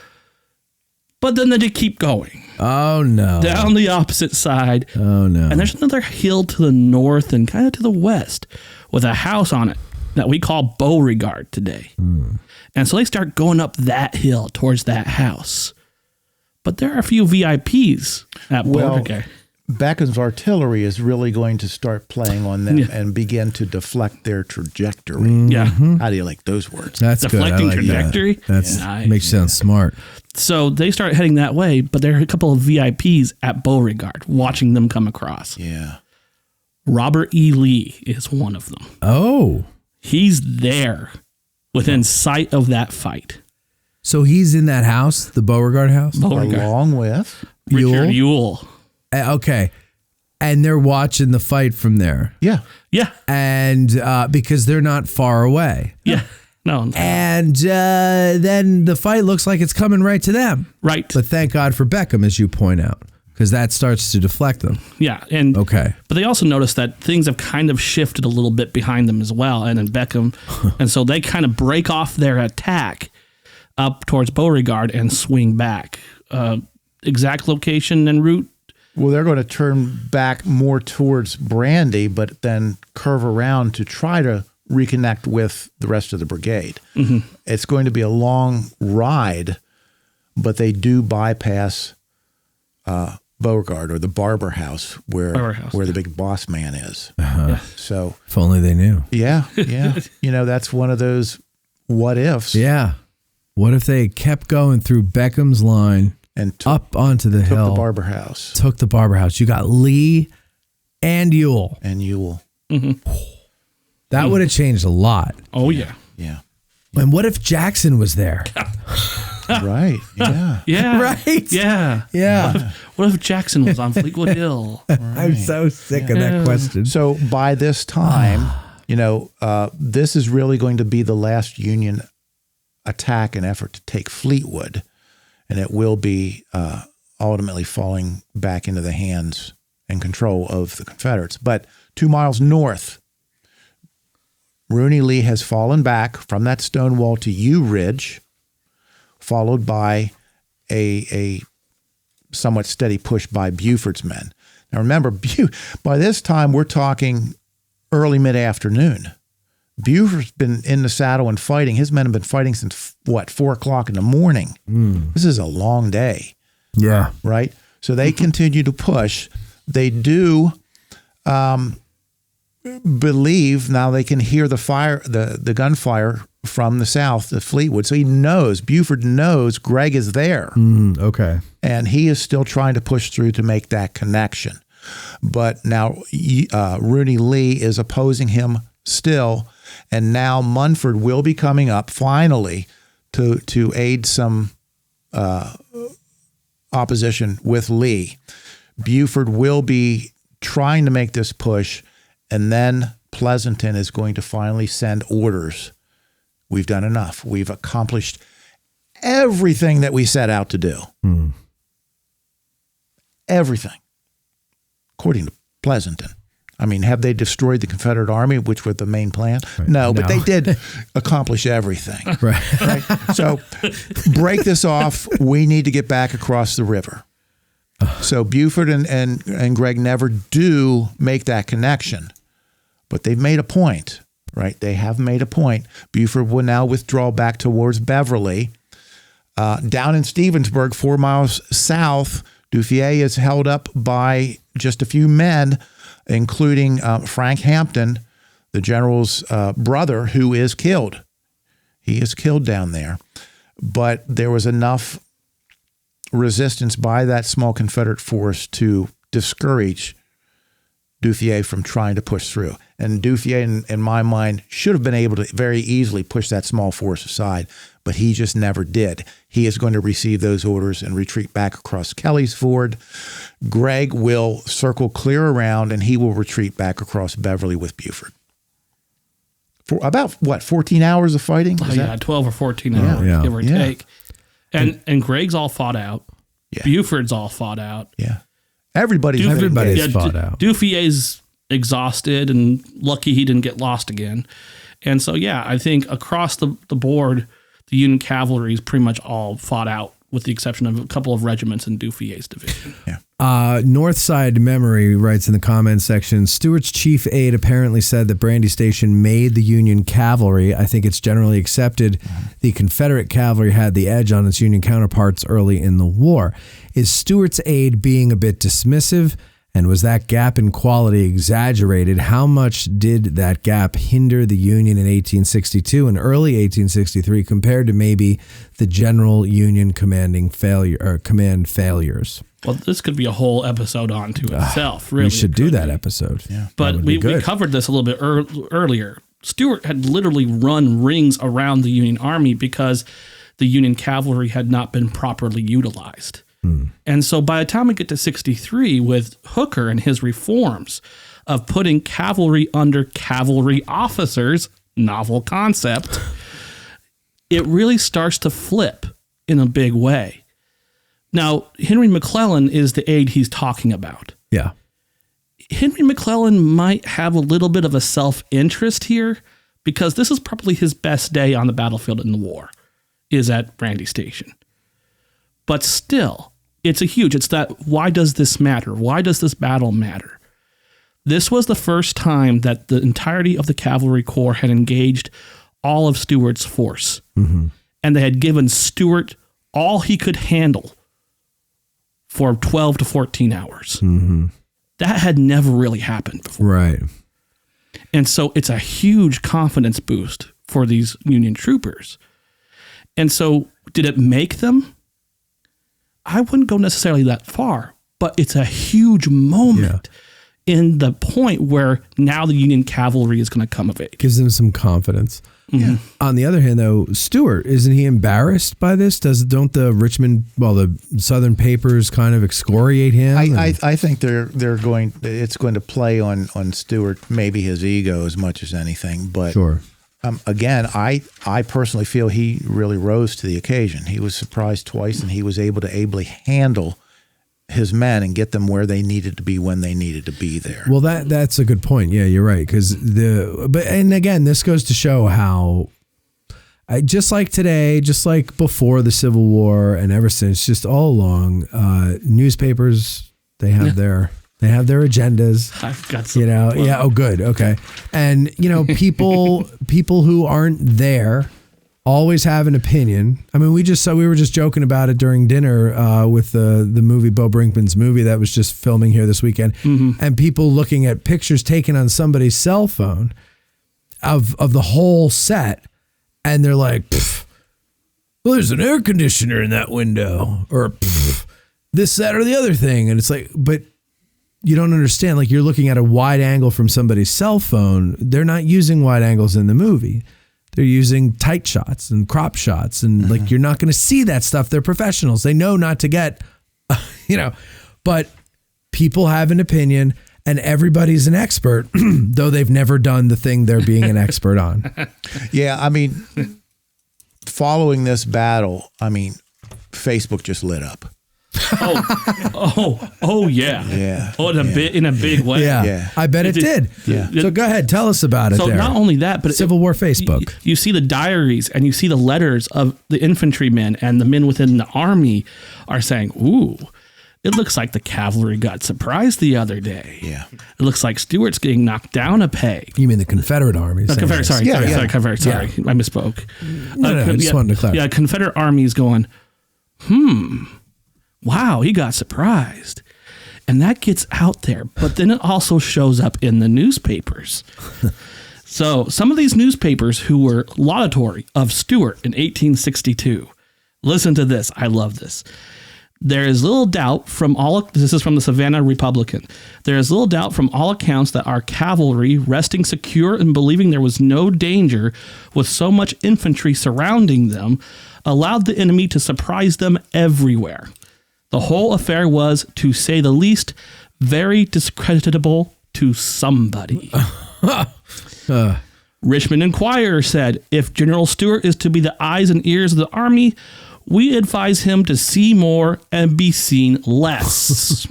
but then they keep going. Oh, no. Down the opposite side. Oh, no. And there's another hill to the north and kind of to the west with a house on it that we call Beauregard today. And so they start going up that hill towards that house. But there are a few VIPs at Beauregard. Beckham's artillery is really going to start playing on them and begin to deflect their trajectory. Yeah. How do you like those words? That's Deflecting good. I like trajectory? That. That's Nice. makes you sound smart. So they start heading that way, but there are a couple of VIPs at Beauregard watching them come across. Yeah. Robert E. Lee is one of them. Oh. He's there within sight of that fight. So he's in that house, the Beauregard house? Along with Richard Ewell. Okay. And they're watching the fight from there. Yeah. Yeah. And because they're not far away. Yeah. No. And then the fight looks like it's coming right to them. Right. But thank God for Beckham, as you point out, because that starts to deflect them. Yeah. And okay. But they also notice that things have kind of shifted a little bit behind them as well. And then Beckham. And so they kind of break off their attack up towards Beauregard and swing back. Exact location and route. Well, they're going to turn back more towards Brandy, but then curve around to try to reconnect with the rest of the brigade. Mm-hmm. It's going to be a long ride, but they do bypass Beauregard or the barber house where the big boss man is. Yeah. So if only they knew. Yeah. That's one of those what ifs. Yeah. What if they kept going through Beckham's line and up onto the hill? Took the barber house. Took the barber house. You got Lee and Ewell. Mm-hmm. That would have changed a lot. Oh, yeah. Yeah. And what if Jackson was there? Right. Yeah. Yeah. Right. Yeah. Yeah. What if Jackson was on Fleetwood Hill? Right. I'm so sick of that question. So by this time, this is really going to be the last Union attack and effort to take Fleetwood, and it will be ultimately falling back into the hands and control of the Confederates. But 2 miles north, Rooney Lee has fallen back from that stone wall to U Ridge, followed by a somewhat steady push by Buford's men. Now remember, by this time we're talking early mid-afternoon. Buford's been in the saddle and fighting. His men have been fighting since, 4 o'clock in the morning. This is a long day. Yeah. Right? So they continue to push. They do believe now they can hear the fire, the gunfire from the south of Fleetwood. So Buford knows Gregg is there. Okay. And he is still trying to push through to make that connection. But now Rooney Lee is opposing him still. And now Munford will be coming up finally to aid some opposition with Lee. Buford will be trying to make this push, and then Pleasanton is going to finally send orders. We've done enough. We've accomplished everything that we set out to do. Everything, according to Pleasanton. I mean, have they destroyed the Confederate Army, which was the main plan? Right. No, but they did accomplish everything. Right. So break this off. We need to get back across the river. So Buford and Gregg never do make that connection, but they've made a point, right? They have made a point. Buford will now withdraw back towards Beverly. Down in Stevensburg, 4 miles south, Duffier is held up by just a few men, including Frank Hampton, the general's brother, who is killed. He is killed down there. But there was enough resistance by that small Confederate force to discourage Duffier from trying to push through. And Duffier, in my mind, should have been able to very easily push that small force aside, but he just never did. He is going to receive those orders and retreat back across Kelly's Ford. Gregg will circle clear around, and he will retreat back across Beverly with Buford. For about, 14 hours of fighting? 12 or 14 hours, give or take. And Gregg's all fought out. Yeah. Buford's all fought out. Yeah. Everybody's fought out. Duffier's exhausted and lucky he didn't get lost again. And so, I think across the board, the Union cavalry is pretty much all fought out with the exception of a couple of regiments in Duffier's division. Yeah. Northside Memory writes in the comments section, Stuart's chief aide apparently said that Brandy Station made the Union cavalry. I think it's generally accepted the Confederate cavalry had the edge on its Union counterparts early in the war. Is Stuart's aide being a bit dismissive? And was that gap in quality exaggerated? How much did that gap hinder the Union in 1862 and early 1863 compared to maybe the general Union command failures? Well, this could be a whole episode onto itself. Really, we should do that episode. Yeah, but we covered this a little bit earlier. Stuart had literally run rings around the Union Army because the Union cavalry had not been properly utilized. And so by the time we get to 63 with Hooker and his reforms of putting cavalry under cavalry officers, novel concept, it really starts to flip in a big way. Now, Henry McClellan is the aide he's talking about. Yeah. Henry McClellan might have a little bit of a self-interest here because this is probably his best day on the battlefield in the war, is at Brandy Station. But still, it's that, why does this matter? Why does this battle matter? This was the first time that the entirety of the cavalry corps had engaged all of Stuart's force. Mm-hmm. And they had given Stuart all he could handle for 12 to 14 hours. Mm-hmm. That had never really happened before. Right. And so it's a huge confidence boost for these Union troopers. And so did it make them? I wouldn't go necessarily that far, but it's a huge moment in the point where now the Union cavalry is going to come of age. Gives them some confidence. Mm-hmm. Yeah. On the other hand, though, Stuart, isn't he embarrassed by this? Don't the Southern papers kind of excoriate him? I think it's going to play on Stuart, maybe his ego as much as anything. But sure. Again, I personally feel he really rose to the occasion. He was surprised twice, and he was able to ably handle his men and get them where they needed to be when they needed to be there. Well, that's a good point. Yeah, you're right. And again, this goes to show how, just like today, just like before the Civil War, and ever since, just all along, newspapers they have their agendas. I've got some. Yeah. Oh, good. Okay. And people who aren't there always have an opinion. I mean, we were just joking about it during dinner with the movie, Bo Brinkman's movie that was just filming here this weekend, and people looking at pictures taken on somebody's cell phone of the whole set, and they're like, well, there's an air conditioner in that window, or this, that, or the other thing, and it's like, but you don't understand. Like, you're looking at a wide angle from somebody's cell phone. They're not using wide angles in the movie. They're using tight shots and crop shots. And like, you're not going to see that stuff. They're professionals. They know not to get, but people have an opinion, and everybody's an expert, though they've never done the thing they're being an expert on. Yeah. I mean, following this battle, Facebook just lit up. Oh yeah. Yeah. Oh, in a big way. Yeah. I bet it did. Yeah. So go ahead, tell us about it. So there. not only that, but Civil War Facebook. You see the diaries and you see the letters of the infantrymen, and the men within the army are saying, "Ooh, it looks like the cavalry got surprised the other day. Yeah. It looks like Stuart's getting knocked down a peg." You mean the Confederate Army? Confederate. Sorry. Confederate. Sorry, I misspoke. No, I just wanted to clarify. Yeah, Confederate Army is going, wow, he got surprised. And that gets out there. But then it also shows up in the newspapers. So some of these newspapers who were laudatory of Stuart in 1862, listen to this. I love this. There is little doubt this is from the Savannah Republican. There is little doubt from all accounts that our cavalry, resting secure and believing there was no danger with so much infantry surrounding them, allowed the enemy to surprise them everywhere. The whole affair was, to say the least, very discreditable to somebody. Richmond Enquirer said, if General Stuart is to be the eyes and ears of the army, we advise him to see more and be seen less.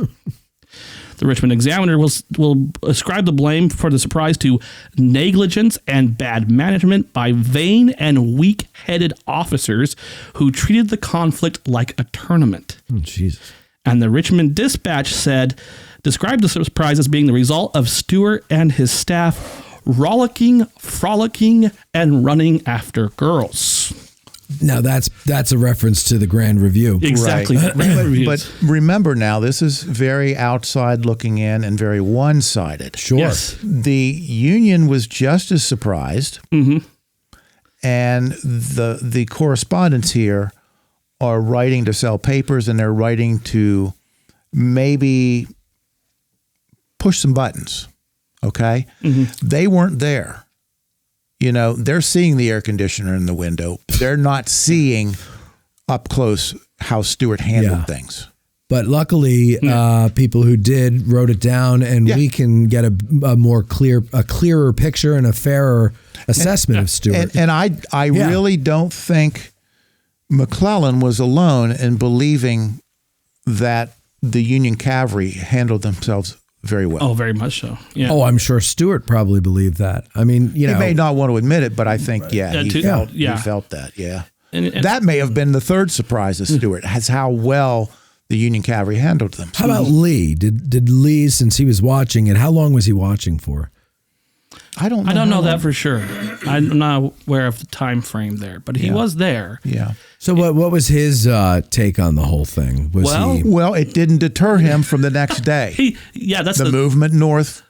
The Richmond Examiner will ascribe the blame for the surprise to negligence and bad management by vain and weak-headed officers who treated the conflict like a tournament. Oh, Jesus. And the Richmond Dispatch described the surprise as being the result of Stuart and his staff rollicking, frolicking, and running after girls. Now that's a reference to the Grand Review. Exactly. Right. But remember now, this is very outside looking in and very one-sided. Sure. Yes. The Union was just as surprised, and the correspondents here are writing to sell papers, and they're writing to maybe push some buttons. Okay? They weren't there. You know, they're seeing the air conditioner in the window. They're not seeing up close how Stuart handled things. But luckily, people who did wrote it down, and we can get a clearer picture and a fairer assessment of Stuart. And I really don't think McClellan was alone in believing that the Union cavalry handled themselves very well. Oh, very much so. Yeah. Oh, I'm sure Stuart probably believed that. I mean, you know, he may not want to admit it, but I think, he felt that. Yeah. And that may have been the third surprise of Stuart, has how well the Union cavalry handled them. How about Lee? Did Lee, since he was watching it, how long was he watching for? I don't know that for sure. I'm not aware of the time frame there, but he was there. Yeah. So what was his take on the whole thing? Well, it didn't deter him from the next day. That's the movement north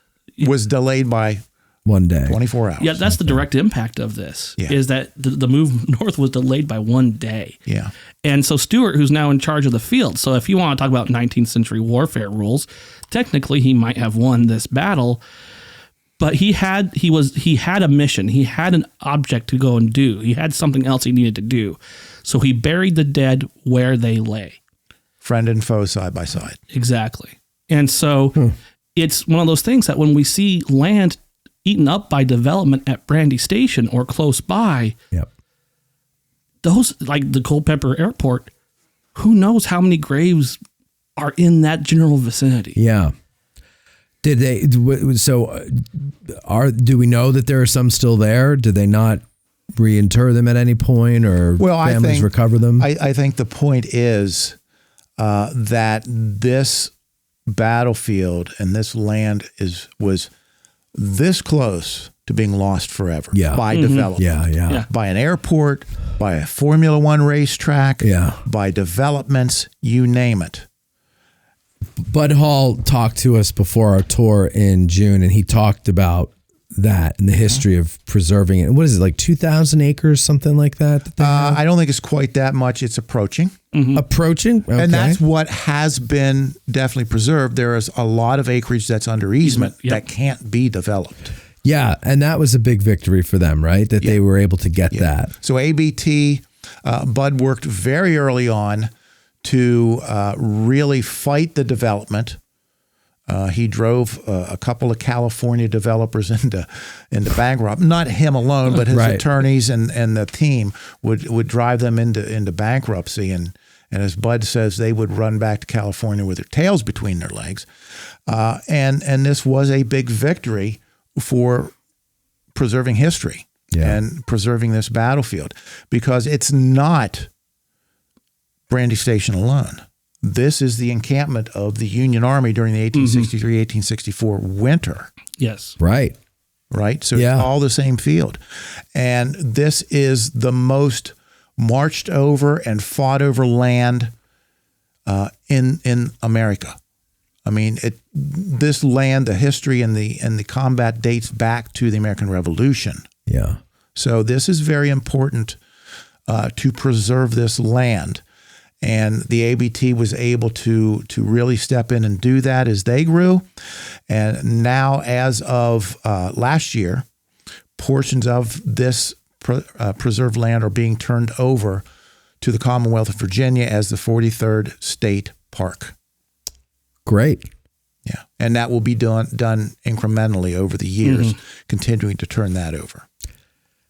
was delayed by 1 day, 24 hours. Yeah, that's the direct impact of this. Yeah. Is that the move north was delayed by 1 day. Yeah. And so Stuart, who's now in charge of the field, so if you want to talk about 19th century warfare rules, technically he might have won this battle. But he had a mission. He had an object to go and do. He had something else he needed to do. So he buried the dead where they lay. Friend and foe side by side. Exactly. And so it's one of those things that when we see land eaten up by development at Brandy Station or close by, those, like the Culpeper Airport, who knows how many graves are in that general vicinity? Yeah. Did they? So, do we know that there are some still there? Did they not reinter them at any point, or families recover them? I think the point is that this battlefield and this land was this close to being lost forever by development. By an airport, by a Formula One racetrack, by developments, you name it. Bud Hall talked to us before our tour in June, and he talked about that and the history of preserving it. What is it, like 2,000 acres, something like that? I don't think it's quite that much. It's approaching. Approaching? Okay. And that's what has been definitely preserved. There is a lot of acreage that's under easement that can't be developed. Yeah, and that was a big victory for them, right? That they were able to get that. So ABT, Bud worked very early on to really fight the development. He drove a couple of California developers into bankrupt. Not him alone, but his attorneys and the team would drive them into bankruptcy. And as Bud says, they would run back to California with their tails between their legs. And this was a big victory for preserving history and preserving this battlefield, because it's not Brandy Station alone. This is the encampment of the Union Army during the 1863-1864 winter. Yes. Right. So it's all the same field. And this is the most marched over and fought over land in America. I mean, this land, the history and the combat dates back to the American Revolution. Yeah. So this is very important to preserve this land. And the ABT was able to really step in and do that as they grew. And now, as of last year, portions of this preserved land are being turned over to the Commonwealth of Virginia as the 43rd State Park. Great. Yeah. And that will be done incrementally over the years, continuing to turn that over.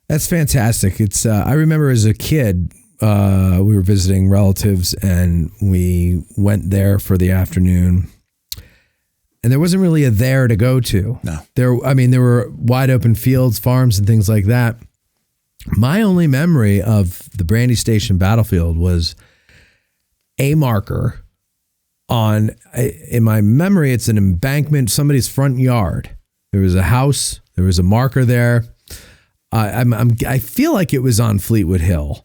That's fantastic. It's I remember as a kid, we were visiting relatives and we went there for the afternoon. And there wasn't really a there to go to. No. There were wide open fields, farms, and things like that. My only memory of the Brandy Station battlefield was a marker in my memory, it's an embankment, somebody's front yard. There was a house, there was a marker there. I feel like it was on Fleetwood Hill.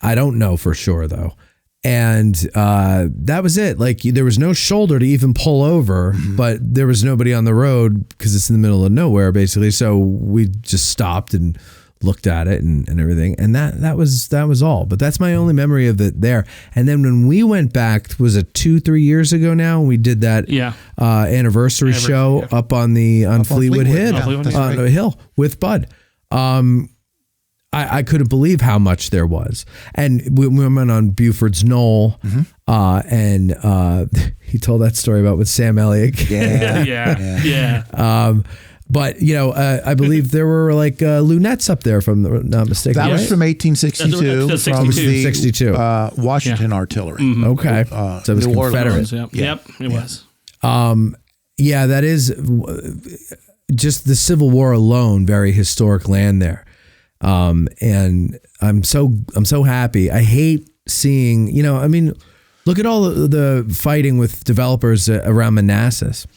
I don't know for sure though. And that was it. Like there was no shoulder to even pull over, but there was nobody on the road because it's in the middle of nowhere basically. So we just stopped and looked at it and everything. And that was all. But that's my only memory of it there. And then when we went back, was it 2-3 years ago now? We did that anniversary show up on Fleetwood Hill with Bud. I couldn't believe how much there was. And we went on Buford's Knoll, and he told that story about with Sam Elliott. Yeah. But, I believe there were like lunettes up there, from not mistaken. That was from 1862. That's from 62. the Washington Artillery. Okay. So it was New Confederate. Yep, it was. That is just the Civil War alone, very historic land there. And I'm so happy. I hate seeing, look at all the fighting with developers around Manassas.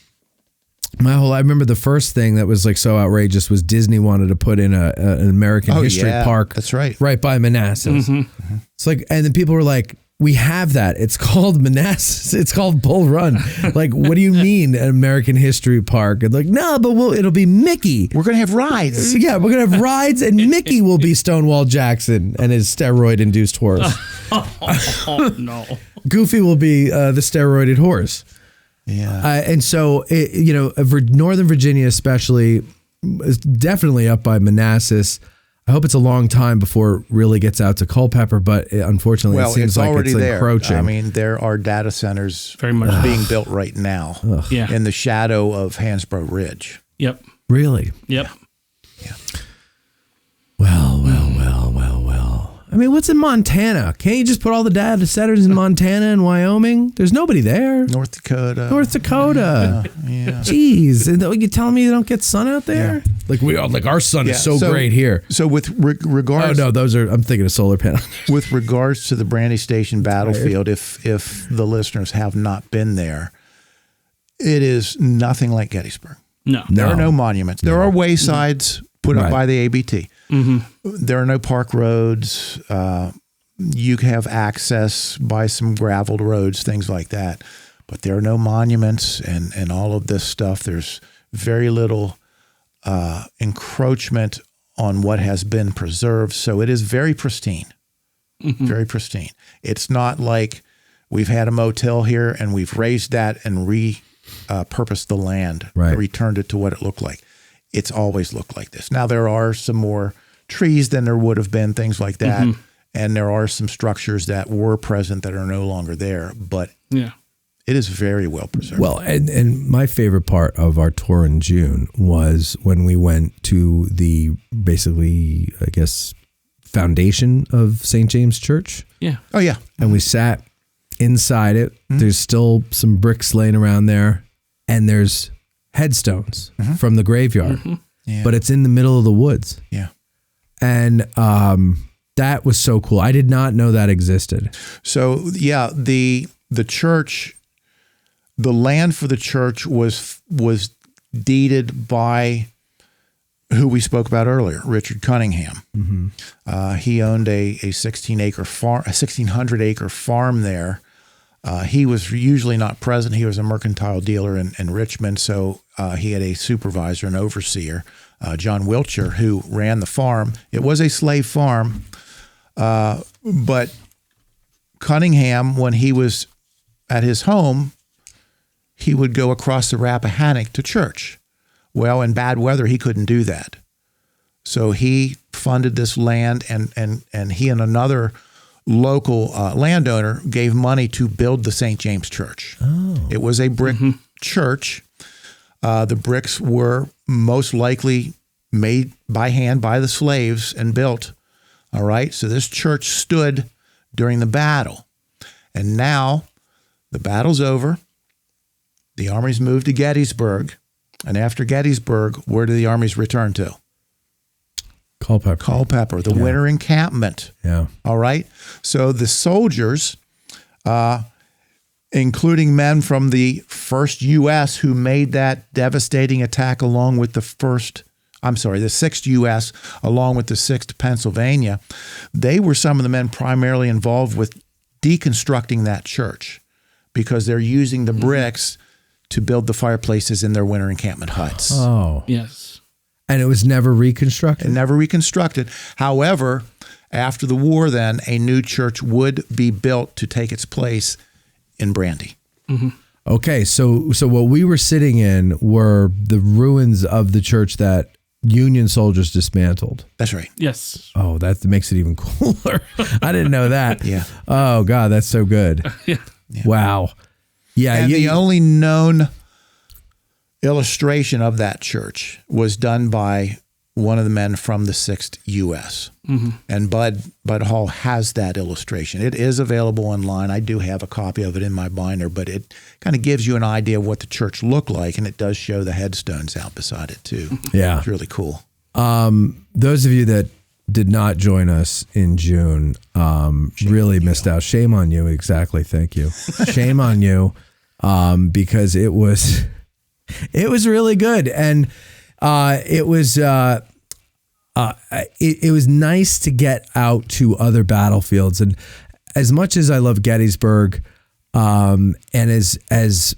I remember the first thing that was like so outrageous was Disney wanted to put in an American History Park. That's right. Right by Manassas. It's like, and then people were like, we have that. It's called Manassas. It's called Bull Run. Like, what do you mean an American History Park? And like, no, but it'll be Mickey. We're going to have rides. Yeah, we're going to have rides, and Mickey will be Stonewall Jackson and his steroid-induced horse. Oh, no. Goofy will be the steroided horse. Yeah. And so, Northern Virginia especially is definitely up by Manassas. I hope it's a long time before it really gets out to Culpeper, but unfortunately, it seems like it's encroaching. I mean, there are data centers very much being built right now in the shadow of Hansborough Ridge. Yep. Really? Yep. Yeah. Well. I mean, what's in Montana? Can't you just put all the data centers in Montana and Wyoming? There's nobody there. North Dakota. Yeah. Jeez. And you telling me you don't get sun out there? Yeah. Like our sun is so great here. So with regards... Oh, no, I'm thinking of solar panels. With regards to the Brandy Station battlefield, if the listeners have not been there, it is nothing like Gettysburg. No. There are no monuments. There are waysides put up by the ABT. There are no park roads. You have access by some graveled roads, things like that. But there are no monuments and all of this stuff. There's very little encroachment on what has been preserved. So it is very pristine. Very pristine. It's not like we've had a motel here and we've raised that and repurposed the land, returned it to what it looked like. It's always looked like this. Now, there are some more trees than there would have been, things like that. And there are some structures that were present that are no longer there. But it is very well preserved. Well, and my favorite part of our tour in June was when we went to the, basically, I guess, foundation of St. James Church. Yeah. Oh, yeah. And we sat inside it. There's still some bricks laying around there. And there's headstones from the graveyard, but it's in the middle of the woods. Yeah. And that was so cool. I did not know that existed. So, the church, the land for the church was deeded by who we spoke about earlier, Richard Cunningham. He owned a 1,600 acre farm there. He was usually not present. He was a mercantile dealer in Richmond, so he had a supervisor, an overseer, John Wiltshire, who ran the farm. It was a slave farm, but Cunningham, when he was at his home, he would go across the Rappahannock to church. Well, in bad weather, he couldn't do that. So he funded this land, and he and another local landowner gave money to build the St. James Church. Oh. It was a brick church. The bricks were most likely made by hand by the slaves and built. All right. So this church stood during the battle. And now the battle's over. The armies moved to Gettysburg. And after Gettysburg, where do the armies return to? Culpeper, the winter encampment. Yeah. All right. So the soldiers, including men from the 1st U.S. who made that devastating attack along with the 6th U.S. along with the 6th Pennsylvania, they were some of the men primarily involved with deconstructing that church because they're using the bricks to build the fireplaces in their winter encampment huts. Oh. Yes. And it was never reconstructed? Never reconstructed. However, after the war then, a new church would be built to take its place in Brandy. Mm-hmm. Okay, so what we were sitting in were the ruins of the church that Union soldiers dismantled. That's right. Yes. Oh, that makes it even cooler. I didn't know that. Yeah. Oh, God, that's so good. Yeah. Wow. Yeah. And the only known illustration of that church was done by one of the men from the 6th U.S. Mm-hmm. And Bud Hall has that illustration. It is available online. I do have a copy of it in my binder, but it kind of gives you an idea of what the church looked like, and it does show the headstones out beside it too. Yeah. It's really cool. Those of you that did not join us in June really missed out. Shame on you. Exactly. Thank you. Shame on you, because it was really good, and it was nice to get out to other battlefields. And as much as I love Gettysburg, and as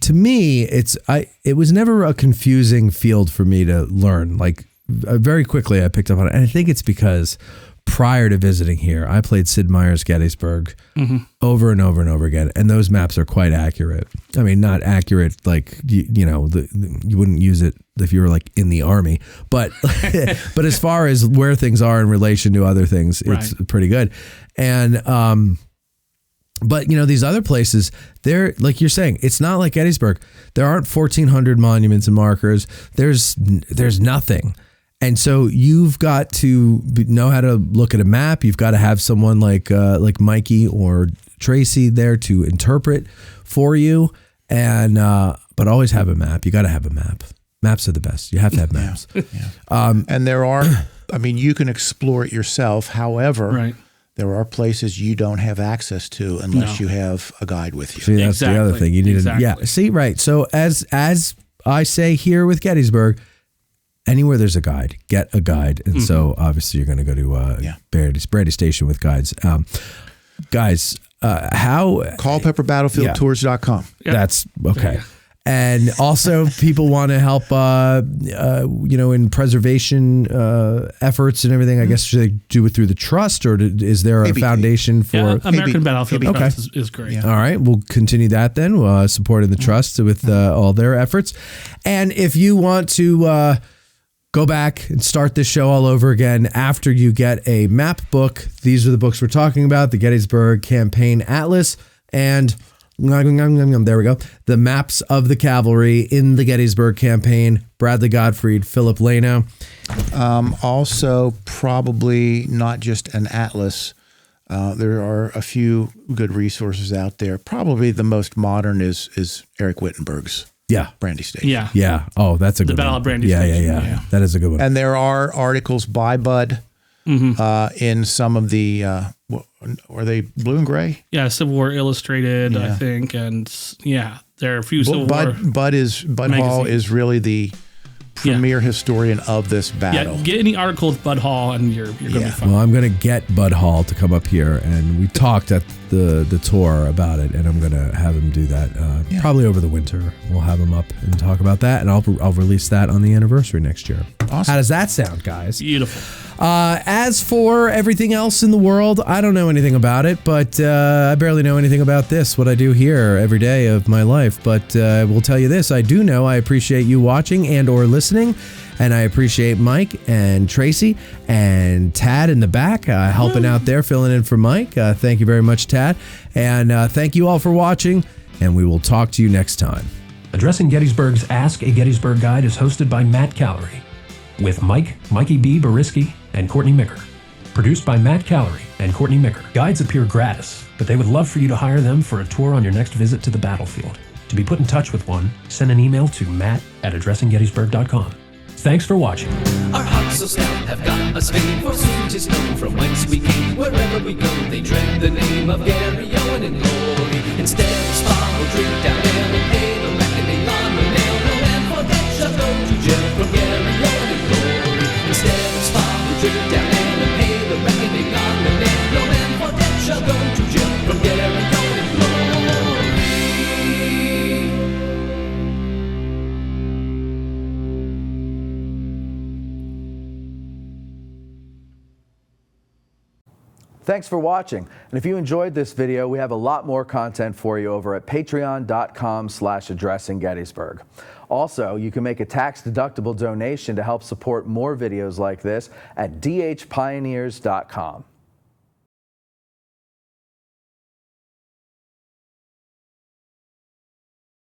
to me, it was never a confusing field for me to learn. Like very quickly, I picked up on it, and I think it's because prior to visiting here, I played Sid Meier's Gettysburg over and over and over again, and those maps are quite accurate. I mean, not accurate like you wouldn't use it if you were like in the army, but but as far as where things are in relation to other things, it's pretty good. And but these other places, they're like you're saying, it's not like Gettysburg. There aren't 1,400 monuments and markers. There's nothing. And so you've got to know how to look at a map. You've got to have someone like Mikey or Tracy there to interpret for you. And but always have a map. You got to have a map. Maps are the best. You have to have maps. Yeah. And there are, you can explore it yourself. However, there are places you don't have access to unless you have a guide with you. See, that's the other thing. You need see, right. So as I say here with Gettysburg, anywhere there's a guide, get a guide. And so obviously you're going to go to Brandy Station with guides. Guys, how? CulpeperBattlefieldTours.com. Yep. That's okay. And also people want to help, in preservation efforts and everything. I guess should they do it through the trust, or is there a foundation for American Battlefield Trust is great. Yeah. All right, we'll continue that then, supporting the trust with all their efforts. And if you want to go back and start this show all over again after you get a map book, these are the books we're talking about: the Gettysburg Campaign Atlas and there we go, the maps of the cavalry in the Gettysburg Campaign, Bradley Gottfried, Philip Lano. Also, probably not just an atlas. There are a few good resources out there. Probably the most modern is Eric Wittenberg's Brandy Station. Yeah. Oh, that's a good one. The Battle of Brandy Station. Yeah. That is a good one. And there are articles by Bud in some of the, are they blue and gray? Yeah, Civil War Illustrated, I think. And there are a few Civil War. Bud Hall is really the premier historian of this battle. Yeah, get any article with Bud Hall and you're going to be fine. Well, I'm going to get Bud Hall to come up here, and we talked at the tour about it, and I'm gonna have him do that probably over the winter. We'll have him up and talk about that, and I'll release that on the anniversary next year. Awesome. How does that sound, guys? Beautiful. As for everything else in the world, I don't know anything about it, but I barely know anything about this, what I do here every day of my life. But I will tell you this, I do know I appreciate you watching and or listening, and I appreciate Mike and Tracy and Tad in the back helping out there, filling in for Mike. Thank you very much, Tad. And thank you all for watching, and we will talk to you next time. Addressing Gettysburg's Ask a Gettysburg Guide is hosted by Matt Callery, with Mikey B. Bariski, and Courtney Micker. Produced by Matt Callery and Courtney Micker. Guides appear gratis, but they would love for you to hire them for a tour on your next visit to the battlefield. To be put in touch with one, send an email to matt@addressinggettysburg.com. Thanks for watching. Our hearts so stout have got us fame, forsooth 'tis known from whence we came. Wherever we go, they dread the name of Gary Owen in glory. Instead of spa, we'll drink down ale and pay the reckoning on the nail. No man for that shall go to jail from Gary Owen in glory. Instead of spa, we'll drink down ale and pay the reckoning on the nail. No man for that shall go to jail from Gary Owen in glory. Thanks for watching. And if you enjoyed this video, we have a lot more content for you over at patreon.com/addressinggettysburg. Also, you can make a tax-deductible donation to help support more videos like this at dhpioneers.com.